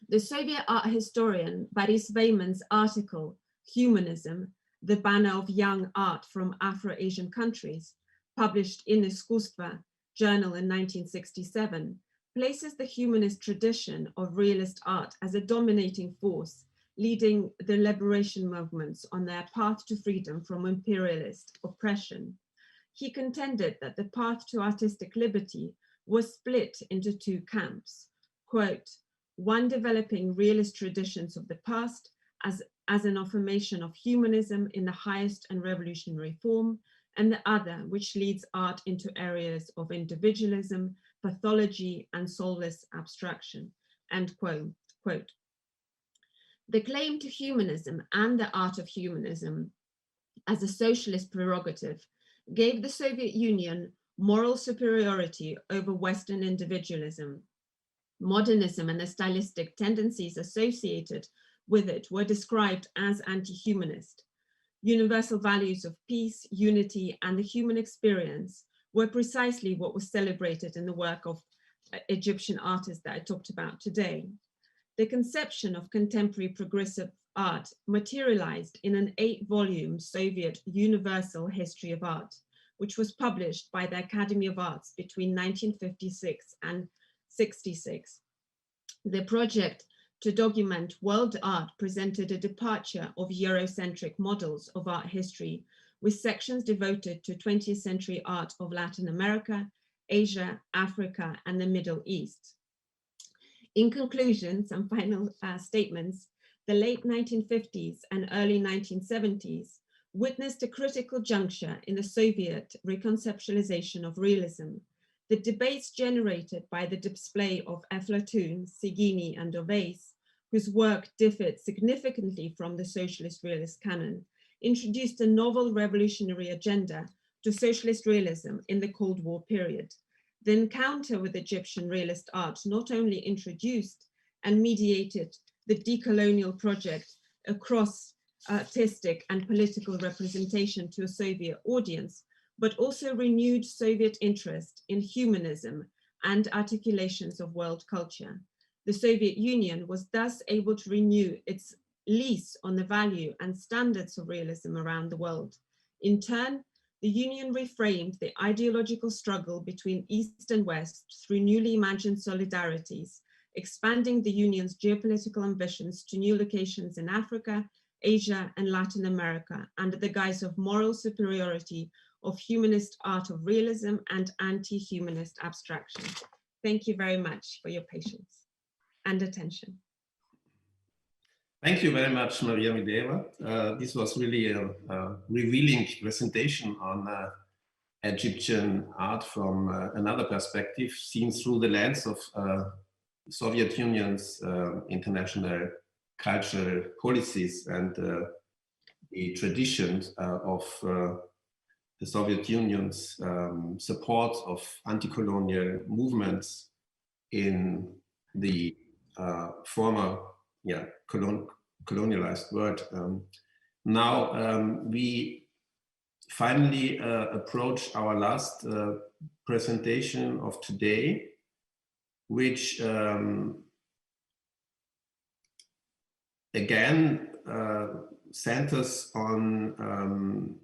The Soviet art historian Boris Weiman's article, Humanism, the Banner of Young Art from Afro-Asian Countries, published in Искусство journal in 1967, places the humanist tradition of realist art as a dominating force, leading the liberation movements on their path to freedom from imperialist oppression. He contended that the path to artistic liberty was split into 2 camps, quote, one developing realist traditions of the past as an affirmation of humanism in the highest and revolutionary form, and the other which leads art into areas of individualism, pathology, and soulless abstraction, end quote. The claim to humanism and the art of humanism as a socialist prerogative gave the Soviet Union moral superiority over Western individualism. Modernism and the stylistic tendencies associated with it were described as anti-humanist. Universal values of peace, unity, and the human experience were precisely what was celebrated in the work of Egyptian artists that I talked about today. The conception of contemporary progressive art materialized in an 8-volume Soviet universal history of art, which was published by the Academy of Arts between 1956 and 66. The project to document world art presented a departure of Eurocentric models of art history, with sections devoted to 20th century art of Latin America, Asia, Africa, and the Middle East. In conclusion, some final statements. The late 1950s and early 1970s witnessed a critical juncture in the Soviet reconceptualization of realism. The debates generated by the display of Eflatun, Seguini, and Oves, whose work differed significantly from the socialist realist canon, introduced a novel revolutionary agenda to socialist realism in the Cold War period. The encounter with Egyptian realist art not only introduced and mediated the decolonial project across artistic and political representation to a Soviet audience, but also renewed Soviet interest in humanism and articulations of world culture. The Soviet Union was thus able to renew its lease on the value and standards of realism around the world. In turn, the Union reframed the ideological struggle between East and West through newly imagined solidarities, expanding the Union's geopolitical ambitions to new locations in Africa, Asia, and Latin America under the guise of moral superiority of humanist art of realism and anti-humanist abstraction. Thank you very much for your patience and attention. Thank you very much, Maria Mideva. This was really a revealing presentation on Egyptian art from another perspective, seen through the lens of Soviet Union's international cultural policies and the traditions of the Soviet Union's support of anti-colonial movements in the former colonialized world. Now we finally approach our last presentation of today, which again centers on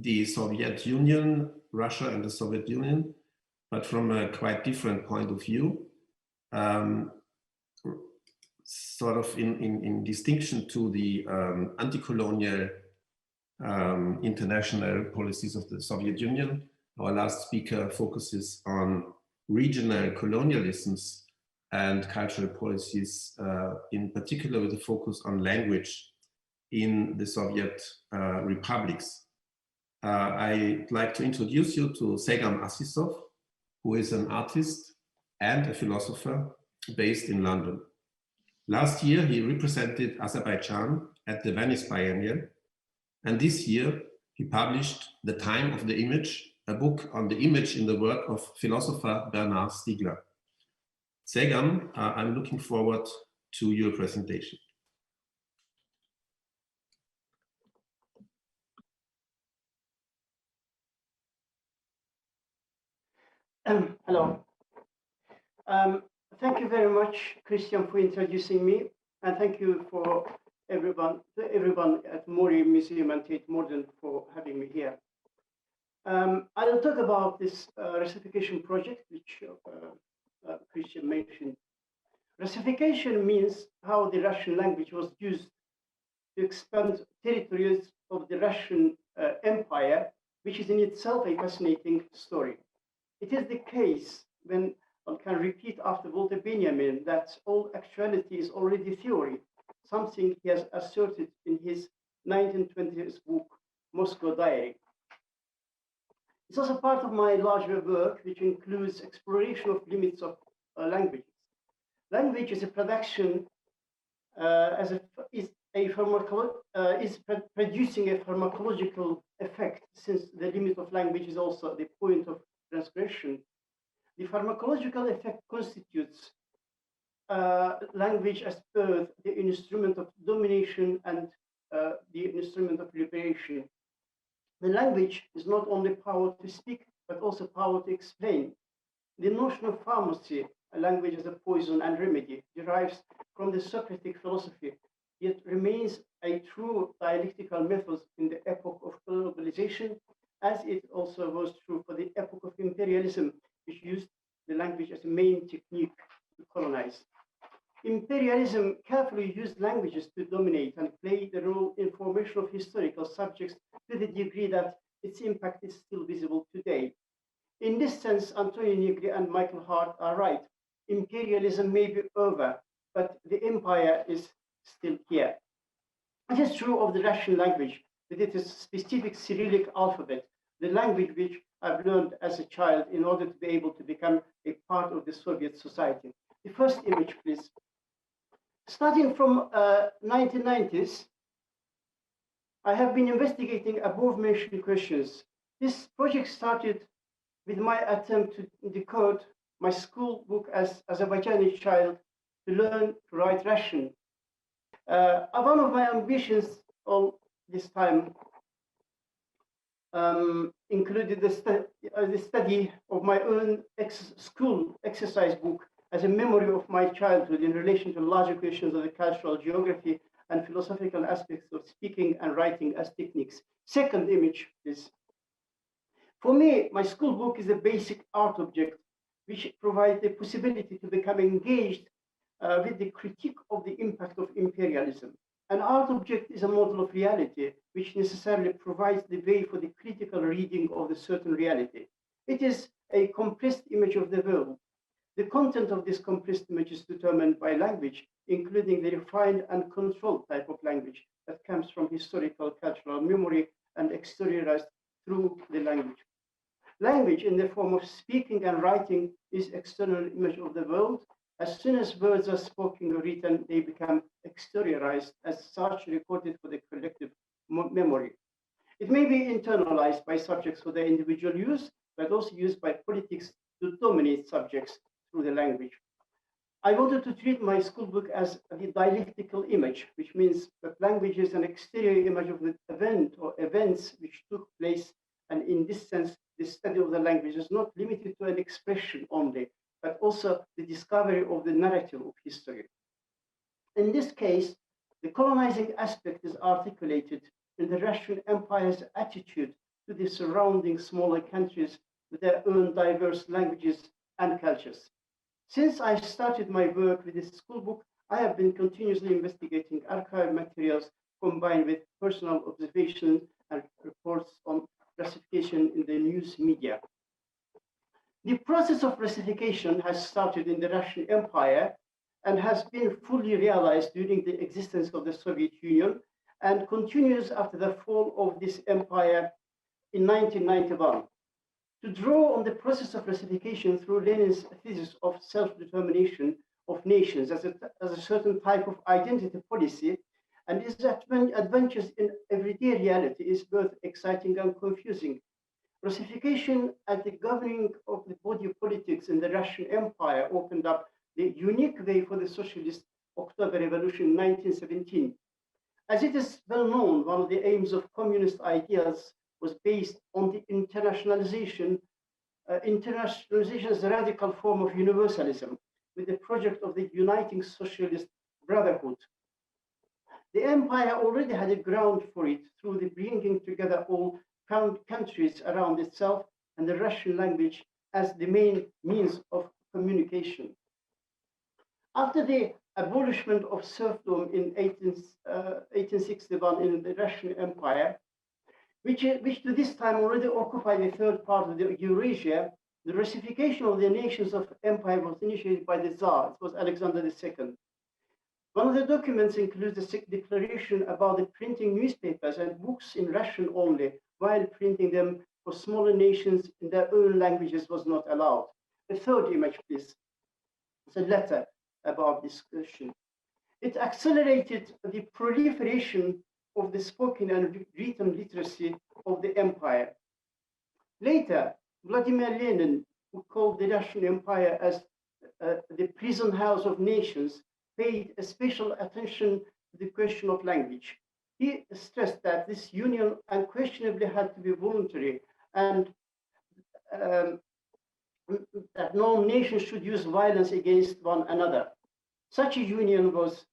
the Soviet Union, Russia and the Soviet Union, but from a quite different point of view. Sort of in distinction to the anti-colonial international policies of the Soviet Union, our last speaker focuses on regional colonialisms and cultural policies, in particular with a focus on language in the Soviet republics. I'd like to introduce you to Segam Asisov, who is an artist and a philosopher based in London. Last year, he represented Azerbaijan at the Venice Biennale, and this year he published The Time of the Image, a book on the image in the work of philosopher Bernard Stiegler. Segam, I'm looking forward to your presentation. Hello. Thank you very much, Christian, for introducing me, and thank you for everyone at Mori Museum and Tate Modern for having me here. I'll talk about this Russification project, which Christian mentioned. Russification means how the Russian language was used to expand territories of the Russian Empire, which is in itself a fascinating story. It is the case when one can repeat after Walter Benjamin that all actuality is already theory, something he has asserted in his 1920s book, Moscow Diary. It's also part of my larger work, which includes exploration of limits of languages. Language is a production, is producing a pharmacological effect, since the limit of language is also the point of transgression. The pharmacological effect constitutes language as both the instrument of domination and the instrument of liberation. The language is not only power to speak, but also power to explain. The notion of pharmacy, a language as a poison and remedy, derives from the Socratic philosophy, yet remains a true dialectical method in the epoch of globalization, as it also was true for the epoch of imperialism, which used the language as a main technique to colonize. Imperialism carefully used languages to dominate and play the role in formation of historical subjects to the degree that its impact is still visible today. In this sense, Antonio Negri and Michael Hart are right. Imperialism may be over, but the empire is still here. It is true of the Russian language, with its specific Cyrillic alphabet, the language which I've learned as a child in order to be able to become a part of the Soviet society. The first image, please. Starting from 1990s, I have been investigating above-mentioned questions. This project started with my attempt to decode my school book as Azerbaijani child to learn to write Russian. One of my ambitions all this time included the study of my own school exercise book as a memory of my childhood in relation to larger questions of the cultural geography and philosophical aspects of speaking and writing as techniques. Second image is, for me, my school book is a basic art object which provides the possibility to become engaged with the critique of the impact of imperialism. An art object is a model of reality which necessarily provides the way for the critical reading of the certain reality. It is a compressed image of the world. The content of this compressed image is determined by language, including the refined and controlled type of language that comes from historical cultural memory and exteriorized through the language. Language in the form of speaking and writing is external image of the world. As soon as words are spoken or written, they become exteriorized, as such recorded for the collective memory. It may be internalized by subjects for their individual use, but also used by politics to dominate subjects through the language. I wanted to treat my school book as a dialectical image, which means that language is an exterior image of the event or events which took place, and in this sense, the study of the language is not limited to an expression only, but also the discovery of the narrative of history. In this case, the colonizing aspect is articulated in the Russian Empire's attitude to the surrounding smaller countries with their own diverse languages and cultures. Since I started my work with this school book, I have been continuously investigating archive materials combined with personal observations and reports on Russification in the news media. The process of Russification has started in the Russian Empire and has been fully realized during the existence of the Soviet Union and continues after the fall of this empire in 1991. To draw on the process of Russification through Lenin's thesis of self-determination of nations as a certain type of identity policy, and its adventures in everyday reality is both exciting and confusing. Russification at the governing of the body politics in the Russian Empire opened up the unique way for the socialist October Revolution in 1917. As it is well known, one of the aims of communist ideas was based on the internationalization as a radical form of universalism, with the project of the uniting socialist brotherhood. The empire already had a ground for it through the bringing together all countries around itself and the Russian language as the main means of communication. After the abolishment of serfdom in 1861 in the Russian Empire, which to this time already occupied a third part of the Eurasia, the Russification of the nations of empire was initiated by the Tsar. It was Alexander II. One of the documents includes a declaration about the printing newspapers and books in Russian only, while printing them for smaller nations in their own languages was not allowed. The third image, please. It's a letter about this question. It accelerated the proliferation of the spoken and written literacy of the empire. Later, Vladimir Lenin, who called the Russian Empire as the prison house of nations, paid a special attention to the question of language. He stressed that this union unquestionably had to be voluntary and that no nation should use violence against one another. Such a union was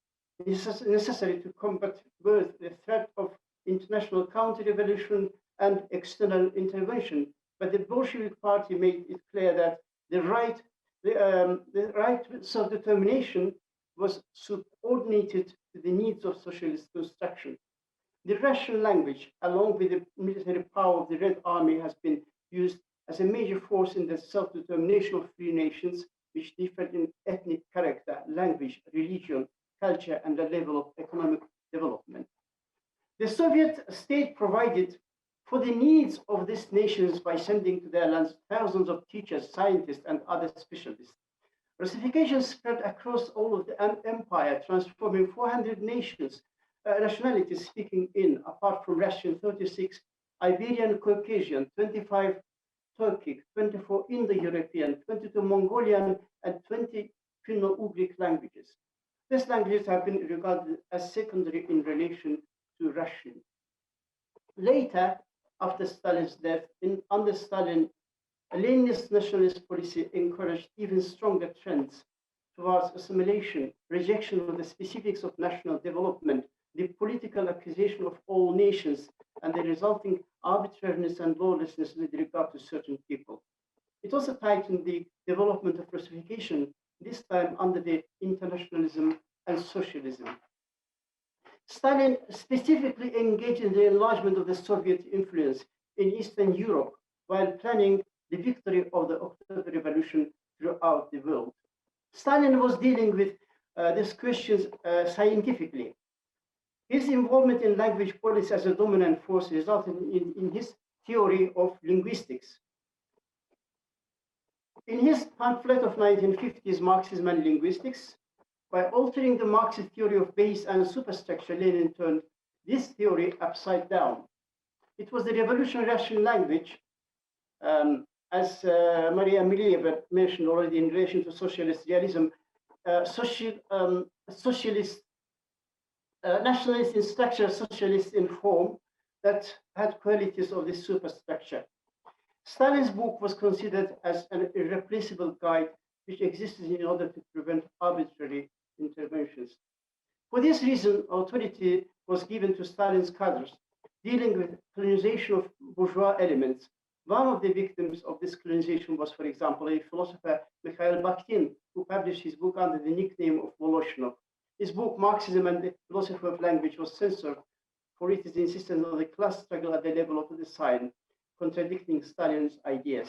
necessary to combat both the threat of international counter-revolution and external intervention. But the Bolshevik Party made it clear that the right to self-determination was subordinated to the needs of socialist construction. The Russian language, along with the military power of the Red Army, has been used as a major force in the self-determination of free nations, which differed in ethnic character, language, religion, culture, and the level of economic development. The Soviet state provided for the needs of these nations by sending to their lands thousands of teachers, scientists, and other specialists. Russification spread across all of the empire, transforming 400 nations nationalities speaking in, apart from Russian, 36, Iberian, Caucasian, 25 Turkic, 24 Indo-European, 22 Mongolian, and 20 Finno-Ugric languages. These languages have been regarded as secondary in relation to Russian. Later, after Stalin's death, under Stalin, a Leninist nationalist policy encouraged even stronger trends towards assimilation, rejection of the specifics of national development, the political accusation of all nations, and the resulting arbitrariness and lawlessness with regard to certain people. It also tightened the development of Russification, this time under the internationalism and socialism. Stalin specifically engaged in the enlargement of the Soviet influence in Eastern Europe while planning the victory of the October Revolution throughout the world. Stalin was dealing with these questions scientifically. His involvement in language policy as a dominant force resulted in his theory of linguistics. In his pamphlet of 1950s, Marxism and Linguistics, by altering the Marxist theory of base and superstructure, Lenin turned this theory upside down. It was the revolutionary Russian language, as Maria Milieva mentioned already in relation to socialist realism, socialist, nationalist in structure, socialist in form, that had qualities of this superstructure. Stalin's book was considered as an irreplaceable guide which existed in order to prevent arbitrary interventions. For this reason, authority was given to Stalin's cadres dealing with colonization of bourgeois elements. One of the victims of this colonization was, for example, a philosopher, Mikhail Bakhtin, who published his book under the nickname of Voloshinov. His book, Marxism and the Philosophy of Language, was censored for its insistence on the class struggle at the level of the sign, contradicting Stalin's ideas.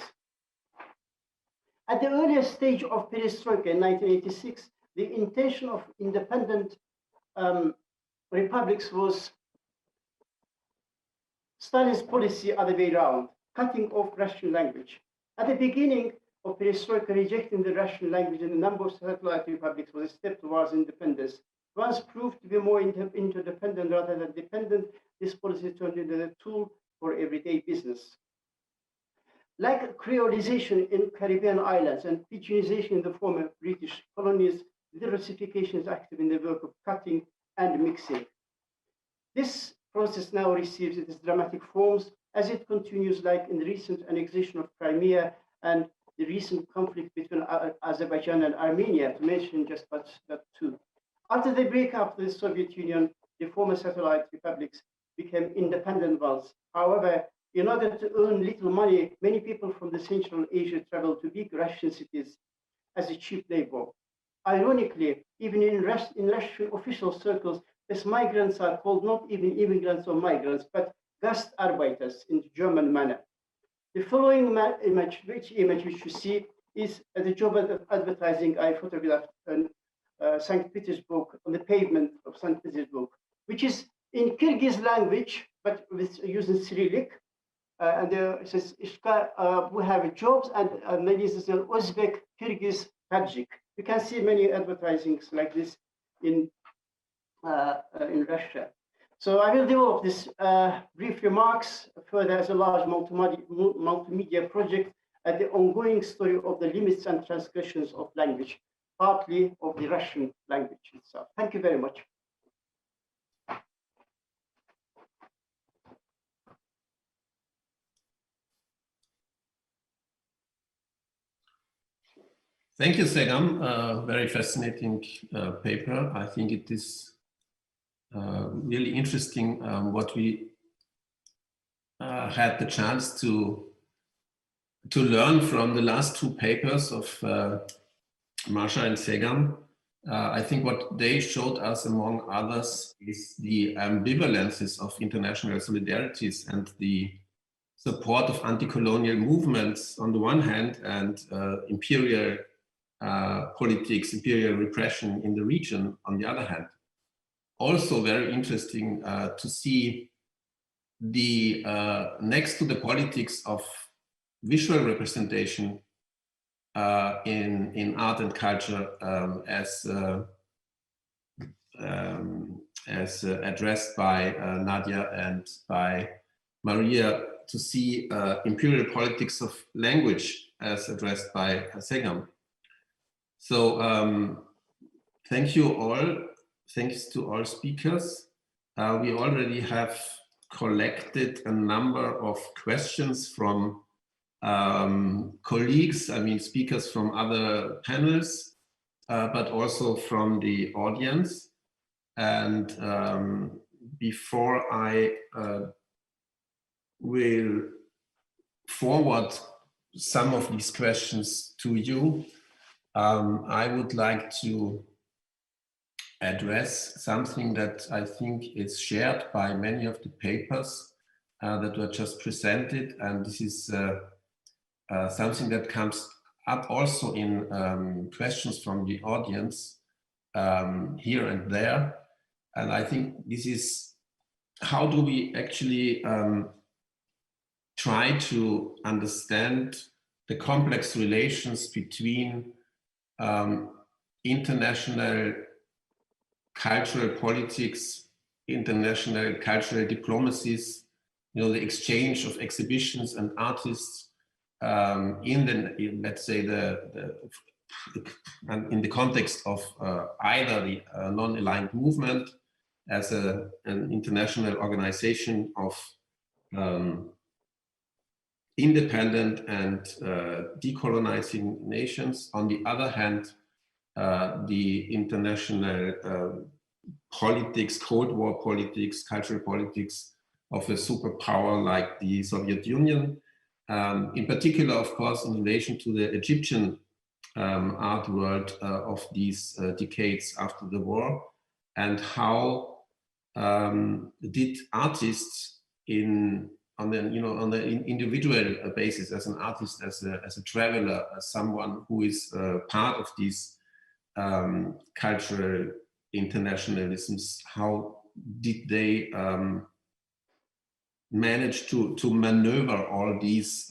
At the earliest stage of perestroika in 1986, the intention of independent republics was Stalin's policy other way around, cutting off Russian language. At the beginning of perestroika, rejecting the Russian language in a number of satellite republics was a step towards independence. Once proved to be more interdependent rather than dependent, this policy turned into a tool for everyday business. Like creolization in Caribbean islands and pidginization in the former British colonies, the Russification is active in the work of cutting and mixing. This process now receives its dramatic forms as it continues, like in the recent annexation of Crimea and the recent conflict between Azerbaijan and Armenia, to mention just that two. After the breakup of the Soviet Union, the former satellite republics became independent ones. However, in order to earn little money, many people from the Central Asia traveled to big Russian cities as a cheap labor. Ironically, even in Russian official circles, these migrants are called not even immigrants or migrants, but Gastarbeiters in the German manner. The following image which you see is the job of advertising I photographed in St. Petersburg, on the pavement of St. Petersburg, which is in Kyrgyz language, but with using Cyrillic. And it says, we have jobs, and then this is Uzbek, Kyrgyz, Tajik. You can see many advertisings like this in Russia. So I will develop this brief remarks further as a large multimedia project at the ongoing story of the limits and transgressions of language, partly of the Russian language itself. Thank you very much. Thank you, Segam. Very fascinating paper. I think it is really interesting what we had the chance to learn from the last two papers of Marsha and Segam. I think what they showed us, among others, is the ambivalences of international solidarities and the support of anti-colonial movements on the one hand, and imperial politics, imperial repression in the region on the other hand. Also very interesting to see the next to the politics of visual representation in art and culture as as addressed by Nadia and by Maria, to see imperial politics of language as addressed by Segam. So thank you all. Thanks to all speakers. We already have collected a number of questions from colleagues, I mean speakers from other panels, but also from the audience. And before I will forward some of these questions to you, I would like to address something that I think is shared by many of the papers that were just presented. And this is something that comes up also in questions from the audience here and there. And I think this is, how do we actually try to understand the complex relations between international cultural politics, international cultural diplomacies, you know, the exchange of exhibitions and artists let's say in the context of either the non-aligned movement as an international organization of independent and decolonizing nations. On the other hand, the international politics, Cold War politics, cultural politics of a superpower like the Soviet Union. In particular, of course, in relation to the Egyptian art world of these decades after the war, and how did artists on the individual basis, as an artist, as a traveler, as someone who is part of these cultural internationalisms, how did they manage to maneuver all these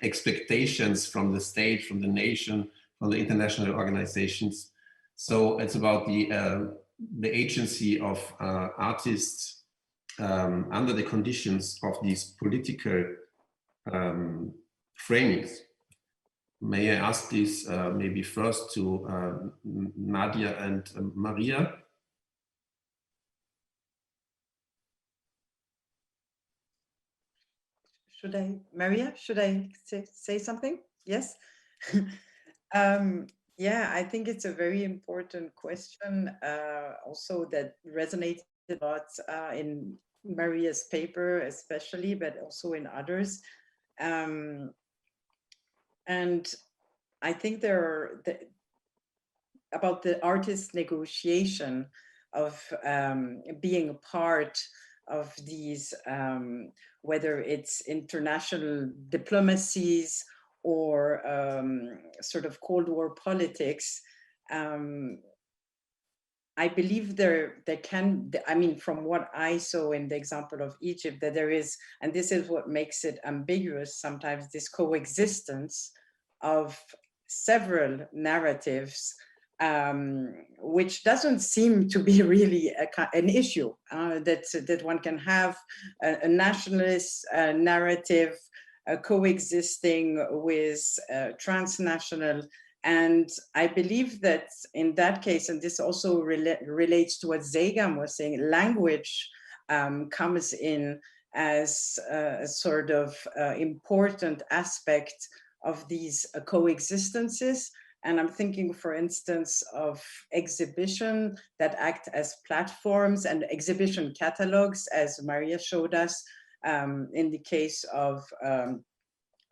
expectations from the state, from the nation, from the international organizations? So it's about the agency of artists under the conditions of these political framings. May I ask this maybe first to Nadia and Maria? Maria, should I say something? Yes. Yeah, I think it's a very important question, also that resonated a lot in Maria's paper especially, but also in others. And I think there are about the artist negotiation of being a part of these, whether it's international diplomacies or sort of Cold War politics. I believe there can, I mean, from what I saw in the example of Egypt, that there is, and this is what makes it ambiguous sometimes, this coexistence of several narratives, which doesn't seem to be really an issue, that one can have a nationalist narrative coexisting with transnational. And I believe that in that case, and this also relates to what Zegam was saying, language comes in as a sort of important aspect of these coexistences. And I'm thinking, for instance, of exhibition that act as platforms and exhibition catalogs, as Maria showed us in the case of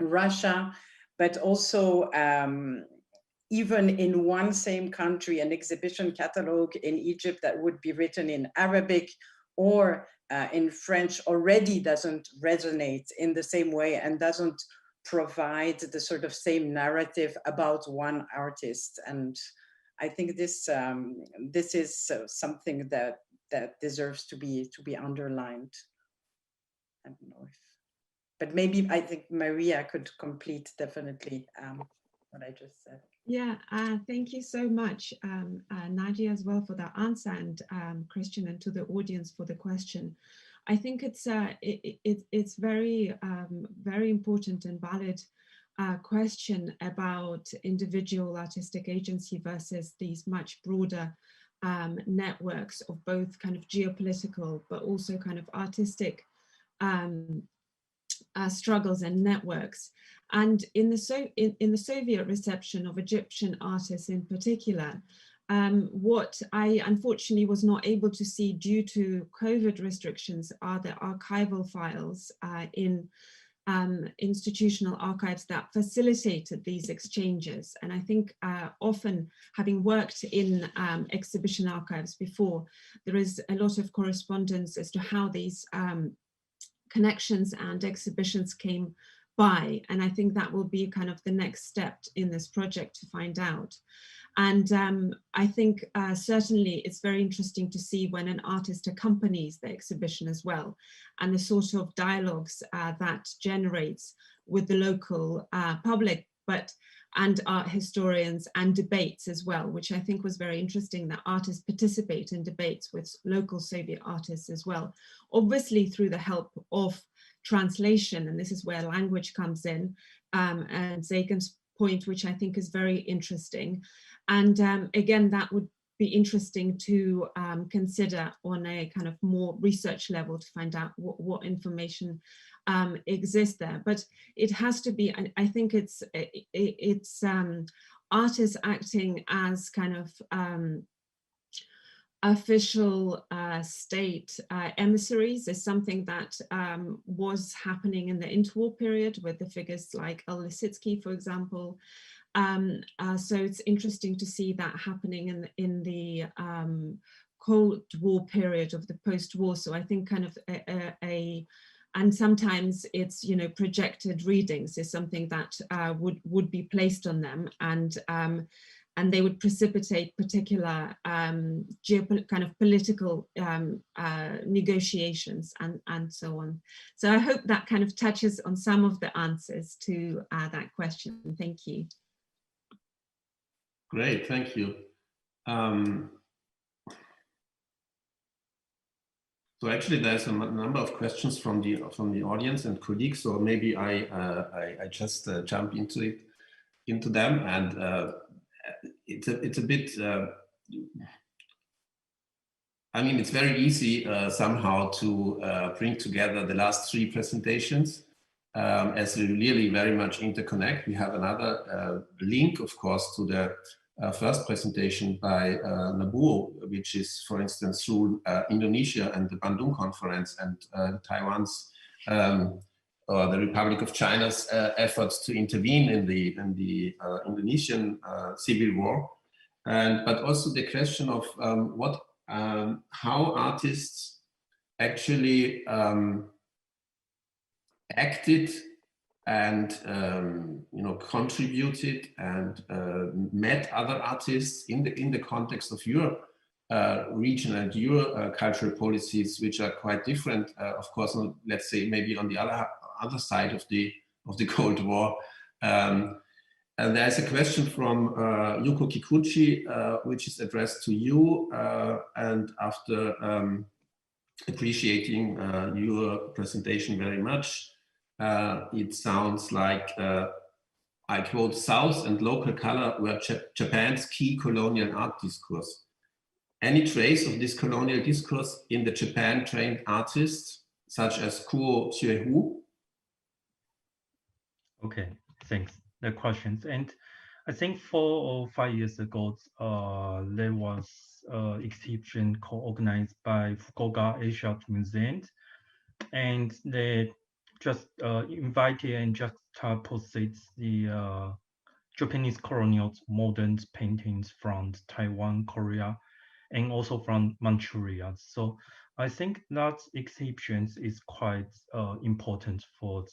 Russia, but also even in one same country, an exhibition catalog in Egypt that would be written in Arabic or in French already doesn't resonate in the same way and doesn't provide the sort of same narrative about one artist. And I think this is something that deserves to be underlined. I don't know if, but maybe I think Maria could complete definitely. what I just said. Yeah, thank you so much, Nadia, as well for that answer, and Christian, and to the audience for the question. I think it's very very important and valid question about individual artistic agency versus these much broader networks of both kind of geopolitical but also kind of artistic struggles and networks. And in the Soviet reception of Egyptian artists in particular, what I unfortunately was not able to see due to COVID restrictions are the archival files in institutional archives that facilitated these exchanges. And I think often, having worked in exhibition archives before, there is a lot of correspondence as to how these connections and exhibitions came by. And I think that will be kind of the next step in this project to find out. And I think certainly it's very interesting to see when an artist accompanies the exhibition as well, and the sort of dialogues that generates with the local public, and art historians, and debates as well, which I think was very interesting, that artists participate in debates with local Soviet artists as well, obviously through the help of translation, and this is where language comes in, and Zagan's point, which I think is very interesting. And again, that would be interesting to consider on a kind of more research level to find out what information exists there. But it has to be, I think it's artists acting as kind of official state emissaries is something that was happening in the interwar period with the figures like El Lisitsky, for example. So it's interesting to see that happening in the Cold War period of the post-war. So I think kind of and sometimes it's, you know, projected readings is something that would be placed on them, and they would precipitate particular kind of political negotiations and so on. So I hope that kind of touches on some of the answers to that question. Thank you. Great, thank you. So actually, there's a number of questions from the audience and colleagues. So maybe I just jump into them, and it's a bit. I mean, it's very easy somehow to bring together the last three presentations as we really very much interconnect. We have another link, of course, to the first presentation by Nabuo, which is, for instance, through Indonesia and the Bandung Conference and Taiwan's or the Republic of China's efforts to intervene in the Indonesian civil war, but also the question of how artists actually acted and contributed and met other artists in the context of your region and your cultural policies, which are quite different, of course, let's say maybe on the other side of the Cold War. And there's a question from Yuko Kikuchi, which is addressed to you, and after appreciating your presentation very much, it sounds like, I quote, South and local color were Japan's key colonial art discourse. Any trace of this colonial discourse in the Japan-trained artists, such as Kuo Xue-hu? Okay, thanks. The questions. And I think 4 or 5 years ago, there was an exhibition co-organized by Fukuoka Asia Museum, and they just invited and juxtaposed the Japanese colonial modern paintings from Taiwan, Korea, and also from Manchuria. So I think that exhibition is quite important for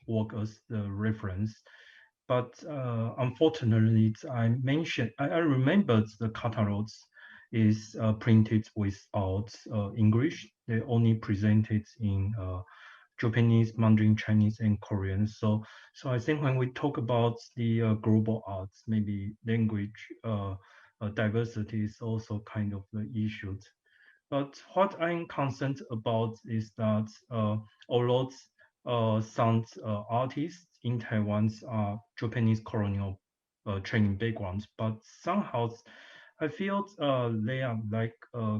work as the reference. But unfortunately, I remembered the catalogs is printed without English. They only presented in Japanese, Mandarin Chinese, and Korean. So I think when we talk about the global arts, maybe language diversity is also kind of the issue. But what I'm concerned about is that although some artists in Taiwan are Japanese colonial training backgrounds, but somehow I feel they are like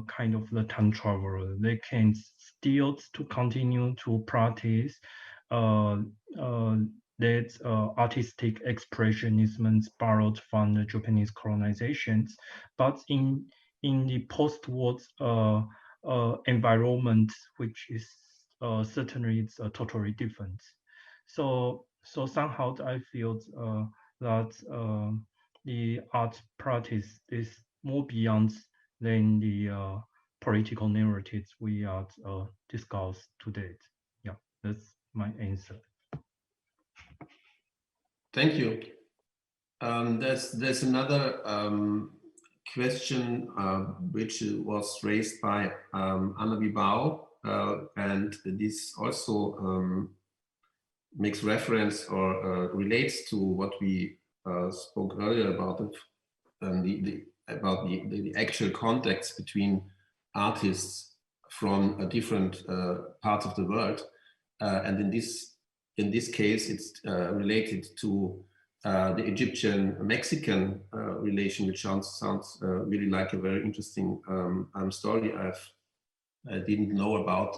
kind of the time traveler. They can still to continue to practice that artistic expressionism borrowed from the Japanese colonizations, but in the post-war environment, which is certainly it's totally different. So somehow I feel that the art practice is more beyond than the political narratives we are discussed today. Yeah, that's my answer. Thank you. There's another question which was raised by Anna Bibao, and this also makes reference or relates to what we spoke earlier about the actual context between artists from different parts of the world, and in this case, it's related to the Egyptian-Mexican relation, which sounds really like a very interesting story I didn't know about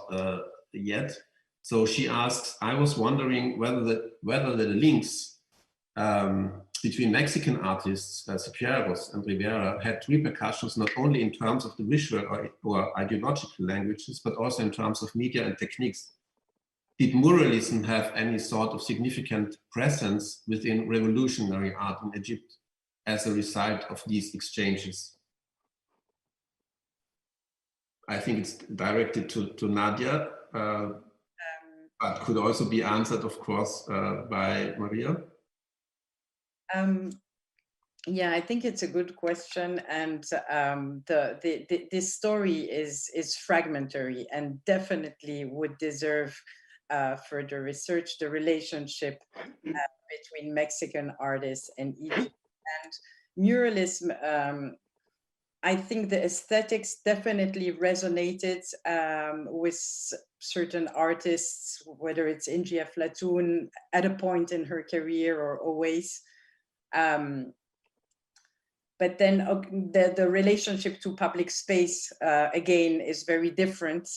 yet. So she asks, I was wondering whether the links between Mexican artists, Siqueiros and Rivera, had repercussions not only in terms of the visual or ideological languages, but also in terms of media and techniques. Did muralism have any sort of significant presence within revolutionary art in Egypt as a result of these exchanges? I think it's directed to Nadia, but could also be answered, of course, by Maria. Yeah, I think it's a good question, and this story is fragmentary and definitely would deserve further research, the relationship between Mexican artists and Egypt. And muralism, I think the aesthetics definitely resonated with certain artists, whether it's Ingia Flatoun at a point in her career or always. But then the relationship to public space, again, is very different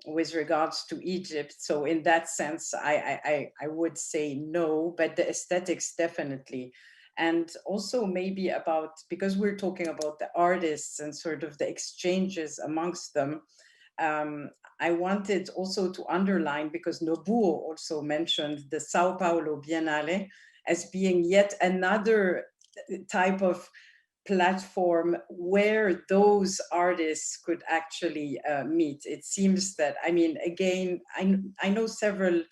with regards to Egypt. So in that sense, I would say no, but the aesthetics definitely. And also maybe about, because we're talking about the artists and sort of the exchanges amongst them, I wanted also to underline, because Nobuo also mentioned the Sao Paulo Biennale as being yet another type of platform where those artists could actually meet. It seems that, I mean, again, I know several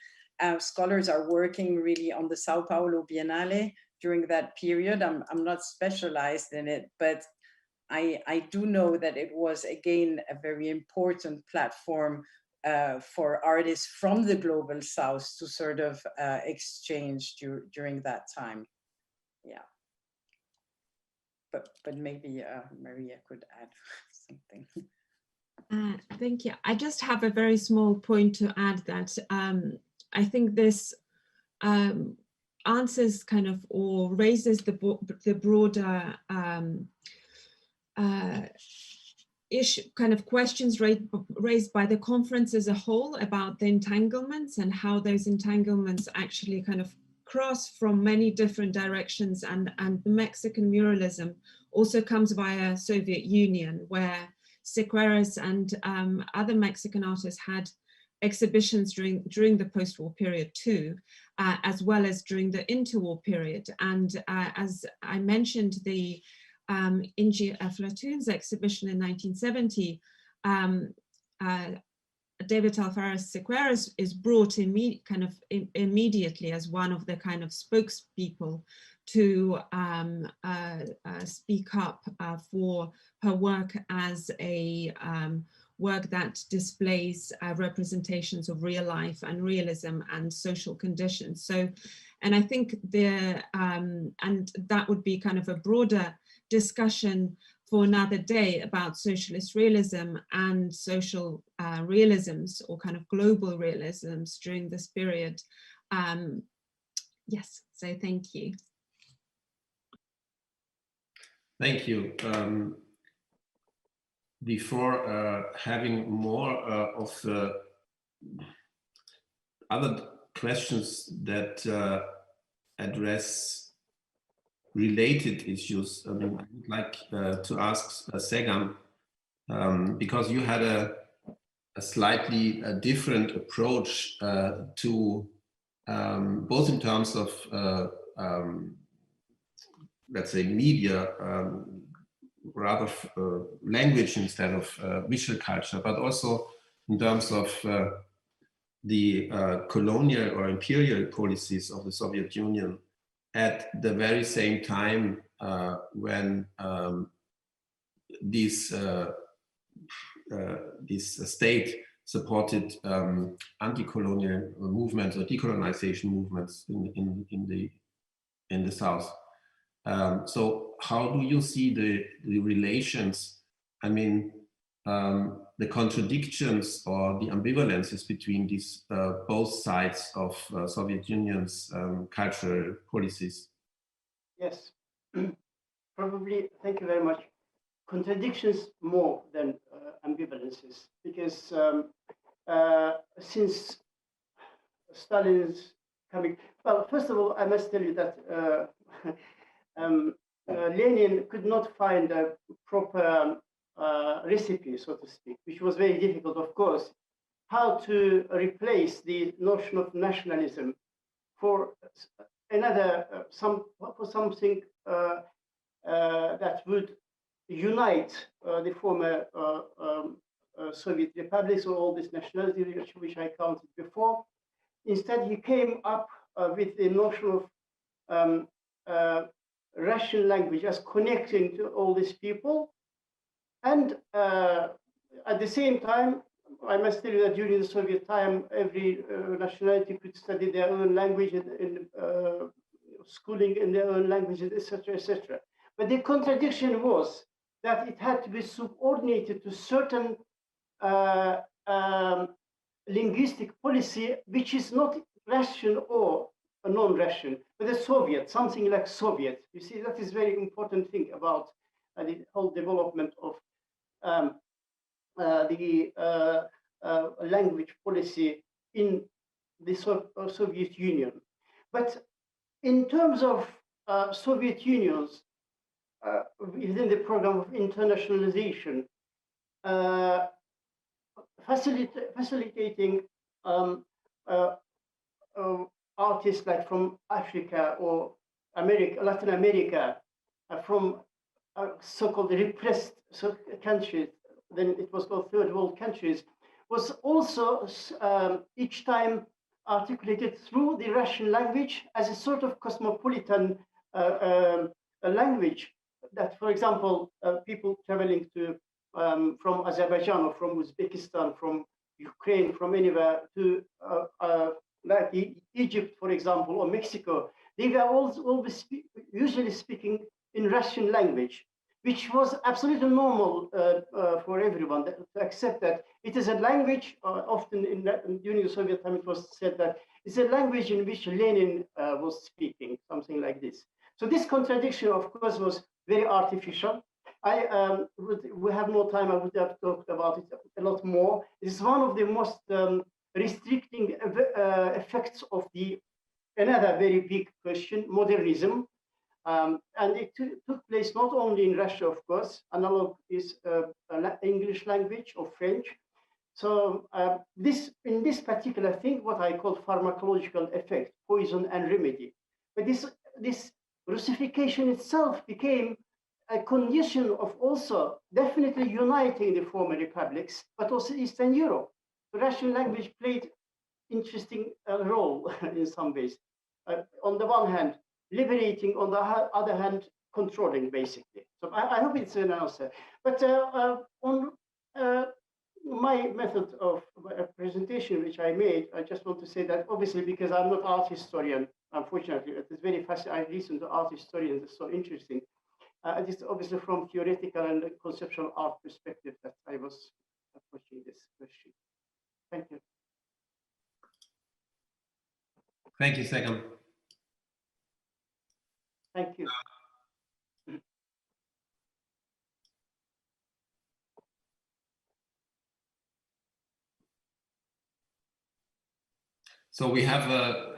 scholars are working really on the Sao Paulo Biennale during that period. I'm not specialized in it, but I do know that it was, again, a very important platform for artists from the global South to sort of exchange during that time. Yeah. But maybe Maria could add something. Thank you. I just have a very small point to add that I think this answers kind of, or raises the broader issue, kind of questions raised by the conference as a whole about the entanglements and how those entanglements actually kind of cross from many different directions, and the Mexican muralism also comes via Soviet Union, where Siqueiros and other Mexican artists had exhibitions during the post-war period too, as well as during the interwar period. And as I mentioned, the Ingia Flatoun's exhibition in 1970, David Alvarez Siqueiros is brought in kind of immediately as one of the kind of spokespeople to speak up for her work as a work that displays representations of real life and realism and social conditions. So, and I think and that would be kind of a broader discussion for another day about socialist realism and social realisms, or kind of global realisms during this period. Yes, so thank you. Thank you. Before having more of the other questions that address related issues, I mean, I would like to ask Segam, because you had a slightly different approach to both in terms of let's say media, rather language instead of visual culture, but also in terms of the colonial or imperial policies of the Soviet Union at the very same time when this state supported anti-colonial movements or decolonization movements in the South. So how do you see the relations, I mean, the contradictions or the ambivalences between these both sides of Soviet Union's cultural policies? Yes, probably, thank you very much. Contradictions more than ambivalences, because since Stalin's coming, well, first of all, I must tell you that Lenin could not find a proper recipe, so to speak, which was very difficult, of course, how to replace the notion of nationalism for another, for something that would unite the former Soviet republics, or all this nationality which I counted before. Instead, he came up with the notion of Russian language as connecting to all these people. And at the same time, I must tell you that during the Soviet time, every nationality could study their own language in schooling in their own languages, etc., etc. But the contradiction was that it had to be subordinated to certain linguistic policy, which is not Russian or a non-Russian, but a Soviet, something like Soviet. You see, that is a very important thing about the whole development of the language policy in the Soviet Union. But in terms of Soviet Unions, within the program of internationalization, facilitating artists like from Africa or Latin America, from so-called repressed countries, then it was called third world countries, was also each time articulated through the Russian language as a sort of cosmopolitan language that, for example, people traveling to from Azerbaijan or from Uzbekistan, from Ukraine, from anywhere to like Egypt, for example, or Mexico, they were always usually speaking in Russian language, which was absolutely normal for everyone to accept that it is a language. Often during the Soviet time, it was said that it's a language in which Lenin was speaking, something like this. So this contradiction, of course, was very artificial. We have no time. I would have talked about it a lot more. It's one of the most restricting effects of another very big question, modernism. And it took place not only in Russia, of course. Analog is English language or French. So in this particular thing, what I call pharmacological effect, poison and remedy. But this Russification itself became a condition of also definitely uniting the former republics, but also Eastern Europe. The Russian language played interesting role in some ways. On the one hand, liberating, on the other hand, controlling, basically. So I hope it's an answer. But on my method of presentation, which I made, I just want to say that obviously because I'm not art historian, unfortunately, it is very fascinating. I listen to art historians, it's so interesting. It is obviously from theoretical and conceptual art perspective that I was approaching this question. Thank you. Thank you, Segam. Thank you. So we have,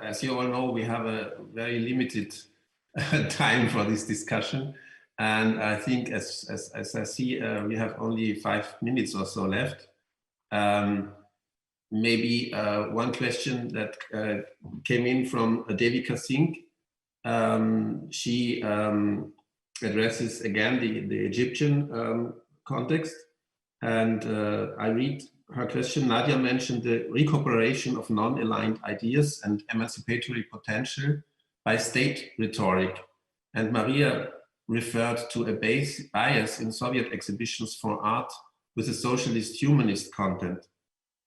as you all know, we have a very limited time for this discussion. And I think as I see, we have only 5 minutes or so left. Maybe one question that came in from Devika Singh. She addresses again the Egyptian context. And I read her question. Nadia mentioned the recuperation of non-aligned ideas and emancipatory potential by state rhetoric. And Maria referred to a bias in Soviet exhibitions for art with a socialist humanist content.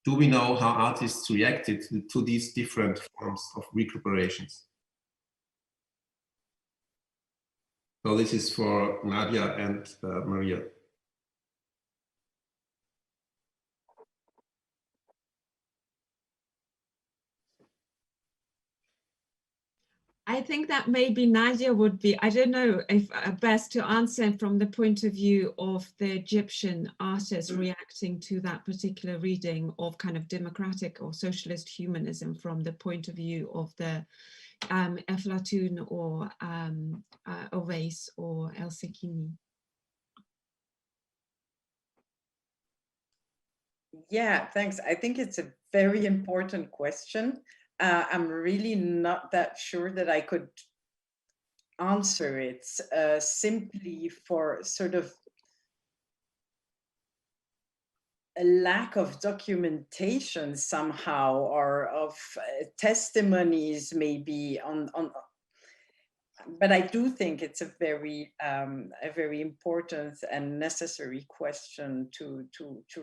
Do we know how artists reacted to these different forms of recuperations? So this is for Nadia and Maria. I think that maybe Nadia would be, I don't know if best to answer from the point of view of the Egyptian artists reacting to that particular reading of kind of democratic or socialist humanism from the point of view of the Eflatun or Oveis or El Sekini. Yeah, thanks. I think it's a very important question. I'm really not that sure that I could answer it simply for sort of a lack of documentation somehow, or of testimonies maybe on. But I do think it's a very important and necessary question to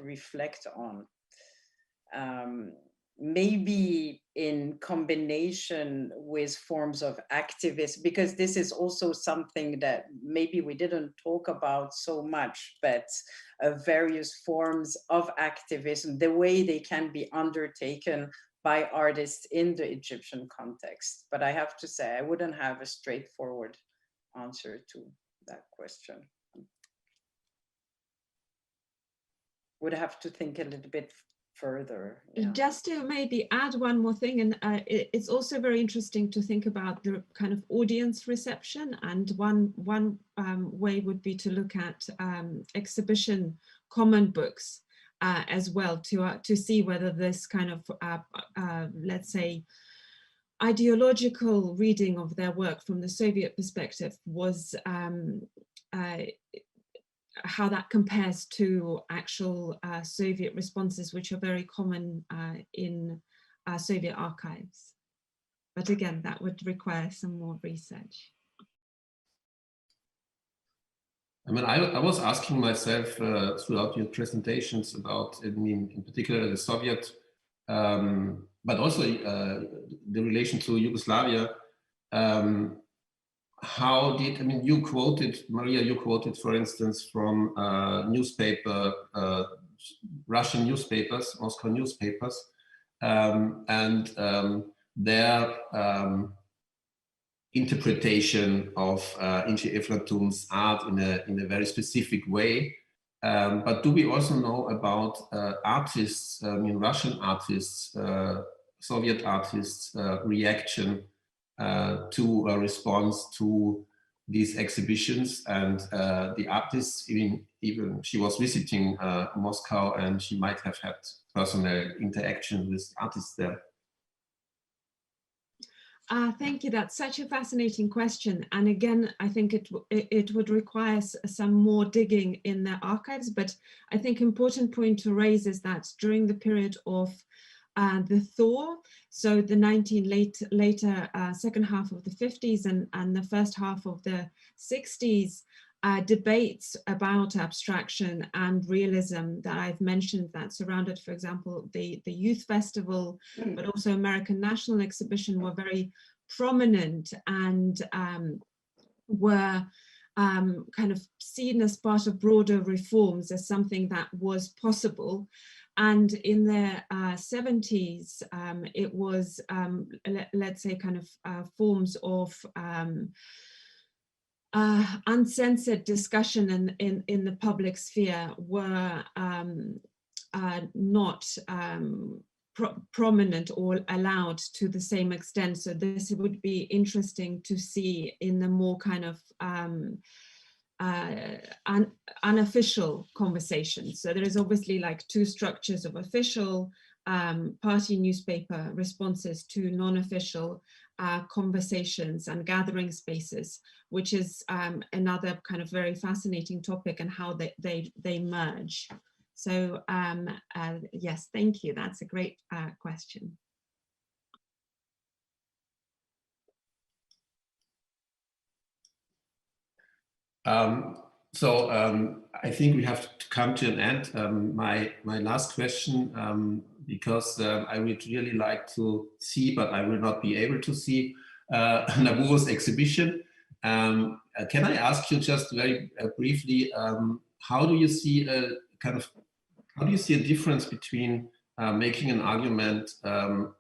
reflect on. Maybe in combination with forms of activism, because this is also something that maybe we didn't talk about so much, but various forms of activism, the way they can be undertaken by artists in the Egyptian context. But I have to say, I wouldn't have a straightforward answer to that question. Would have to think a little bit further. Yeah. Just to maybe add one more thing, and it's also very interesting to think about the kind of audience reception, and one way would be to look at exhibition comment books as well, to see whether this kind of let's say ideological reading of their work from the Soviet perspective was how that compares to actual Soviet responses, which are very common in Soviet archives. But again, that would require some more research. I mean, I was asking myself throughout your presentations about, I mean, in particular the Soviet, but also the relation to Yugoslavia. How did, I mean, you quoted, Maria, you quoted, for instance, from newspaper, Russian newspapers, Moscow newspapers, and their interpretation of Inci Eflatun's art in a very specific way. But do we also know about artists, I mean, Russian artists, Soviet artists' reaction to a response to these exhibitions? And the artists, even she was visiting Moscow, and she might have had personal interaction with artists there. Thank you. That's such a fascinating question. And again, I think it would require some more digging in the archives. But I think important point to raise is that during the period of the thaw, so the later second half of the 50s and the first half of the 60s, debates about abstraction and realism that I've mentioned that surrounded, for example, the Youth Festival, but also American National Exhibition were very prominent and were kind of seen as part of broader reforms as something that was possible. And in the 70s, it was, let's say, kind of forms of uncensored discussion in the public sphere were not prominent or allowed to the same extent. So this would be interesting to see in the more kind of unofficial conversations. So there is obviously like two structures of official party newspaper responses to non-official conversations and gathering spaces, which is another kind of very fascinating topic, and how they merge. So yes, thank you. That's a great question. I think we have to come to an end. My last question, because I would really like to see, but I will not be able to see, Naburu's exhibition. Can I ask you just very briefly, how do you see how do you see a difference between making an argument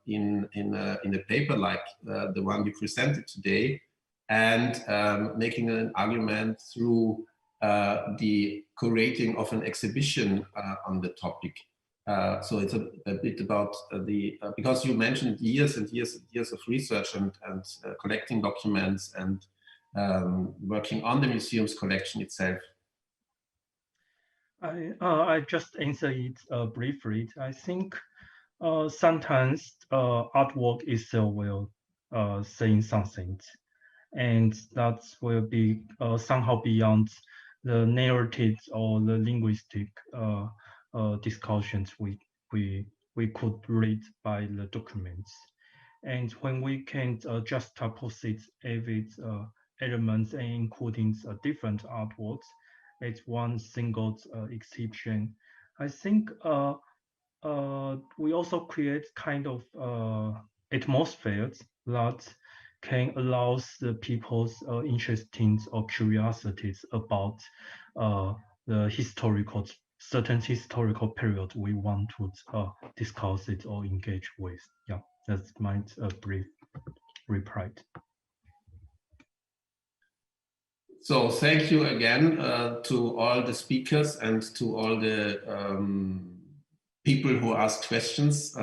in a paper like the one you presented today, and making an argument through the curating of an exhibition on the topic? So it's a bit about because you mentioned years and years and years of research and collecting documents and working on the museum's collection itself. I just answer it briefly. I think sometimes artwork itself will saying something, and that will be somehow beyond the narratives or the linguistic discussions we could read by the documents. And when we can juxtapose every elements and including different artworks as one single exhibition, I think we also create kind of atmospheres that can allow the people's interests or curiosities about the certain historical period we want to discuss it or engage with. Yeah, that's my brief reply. So thank you again to all the speakers and to all the people who asked questions.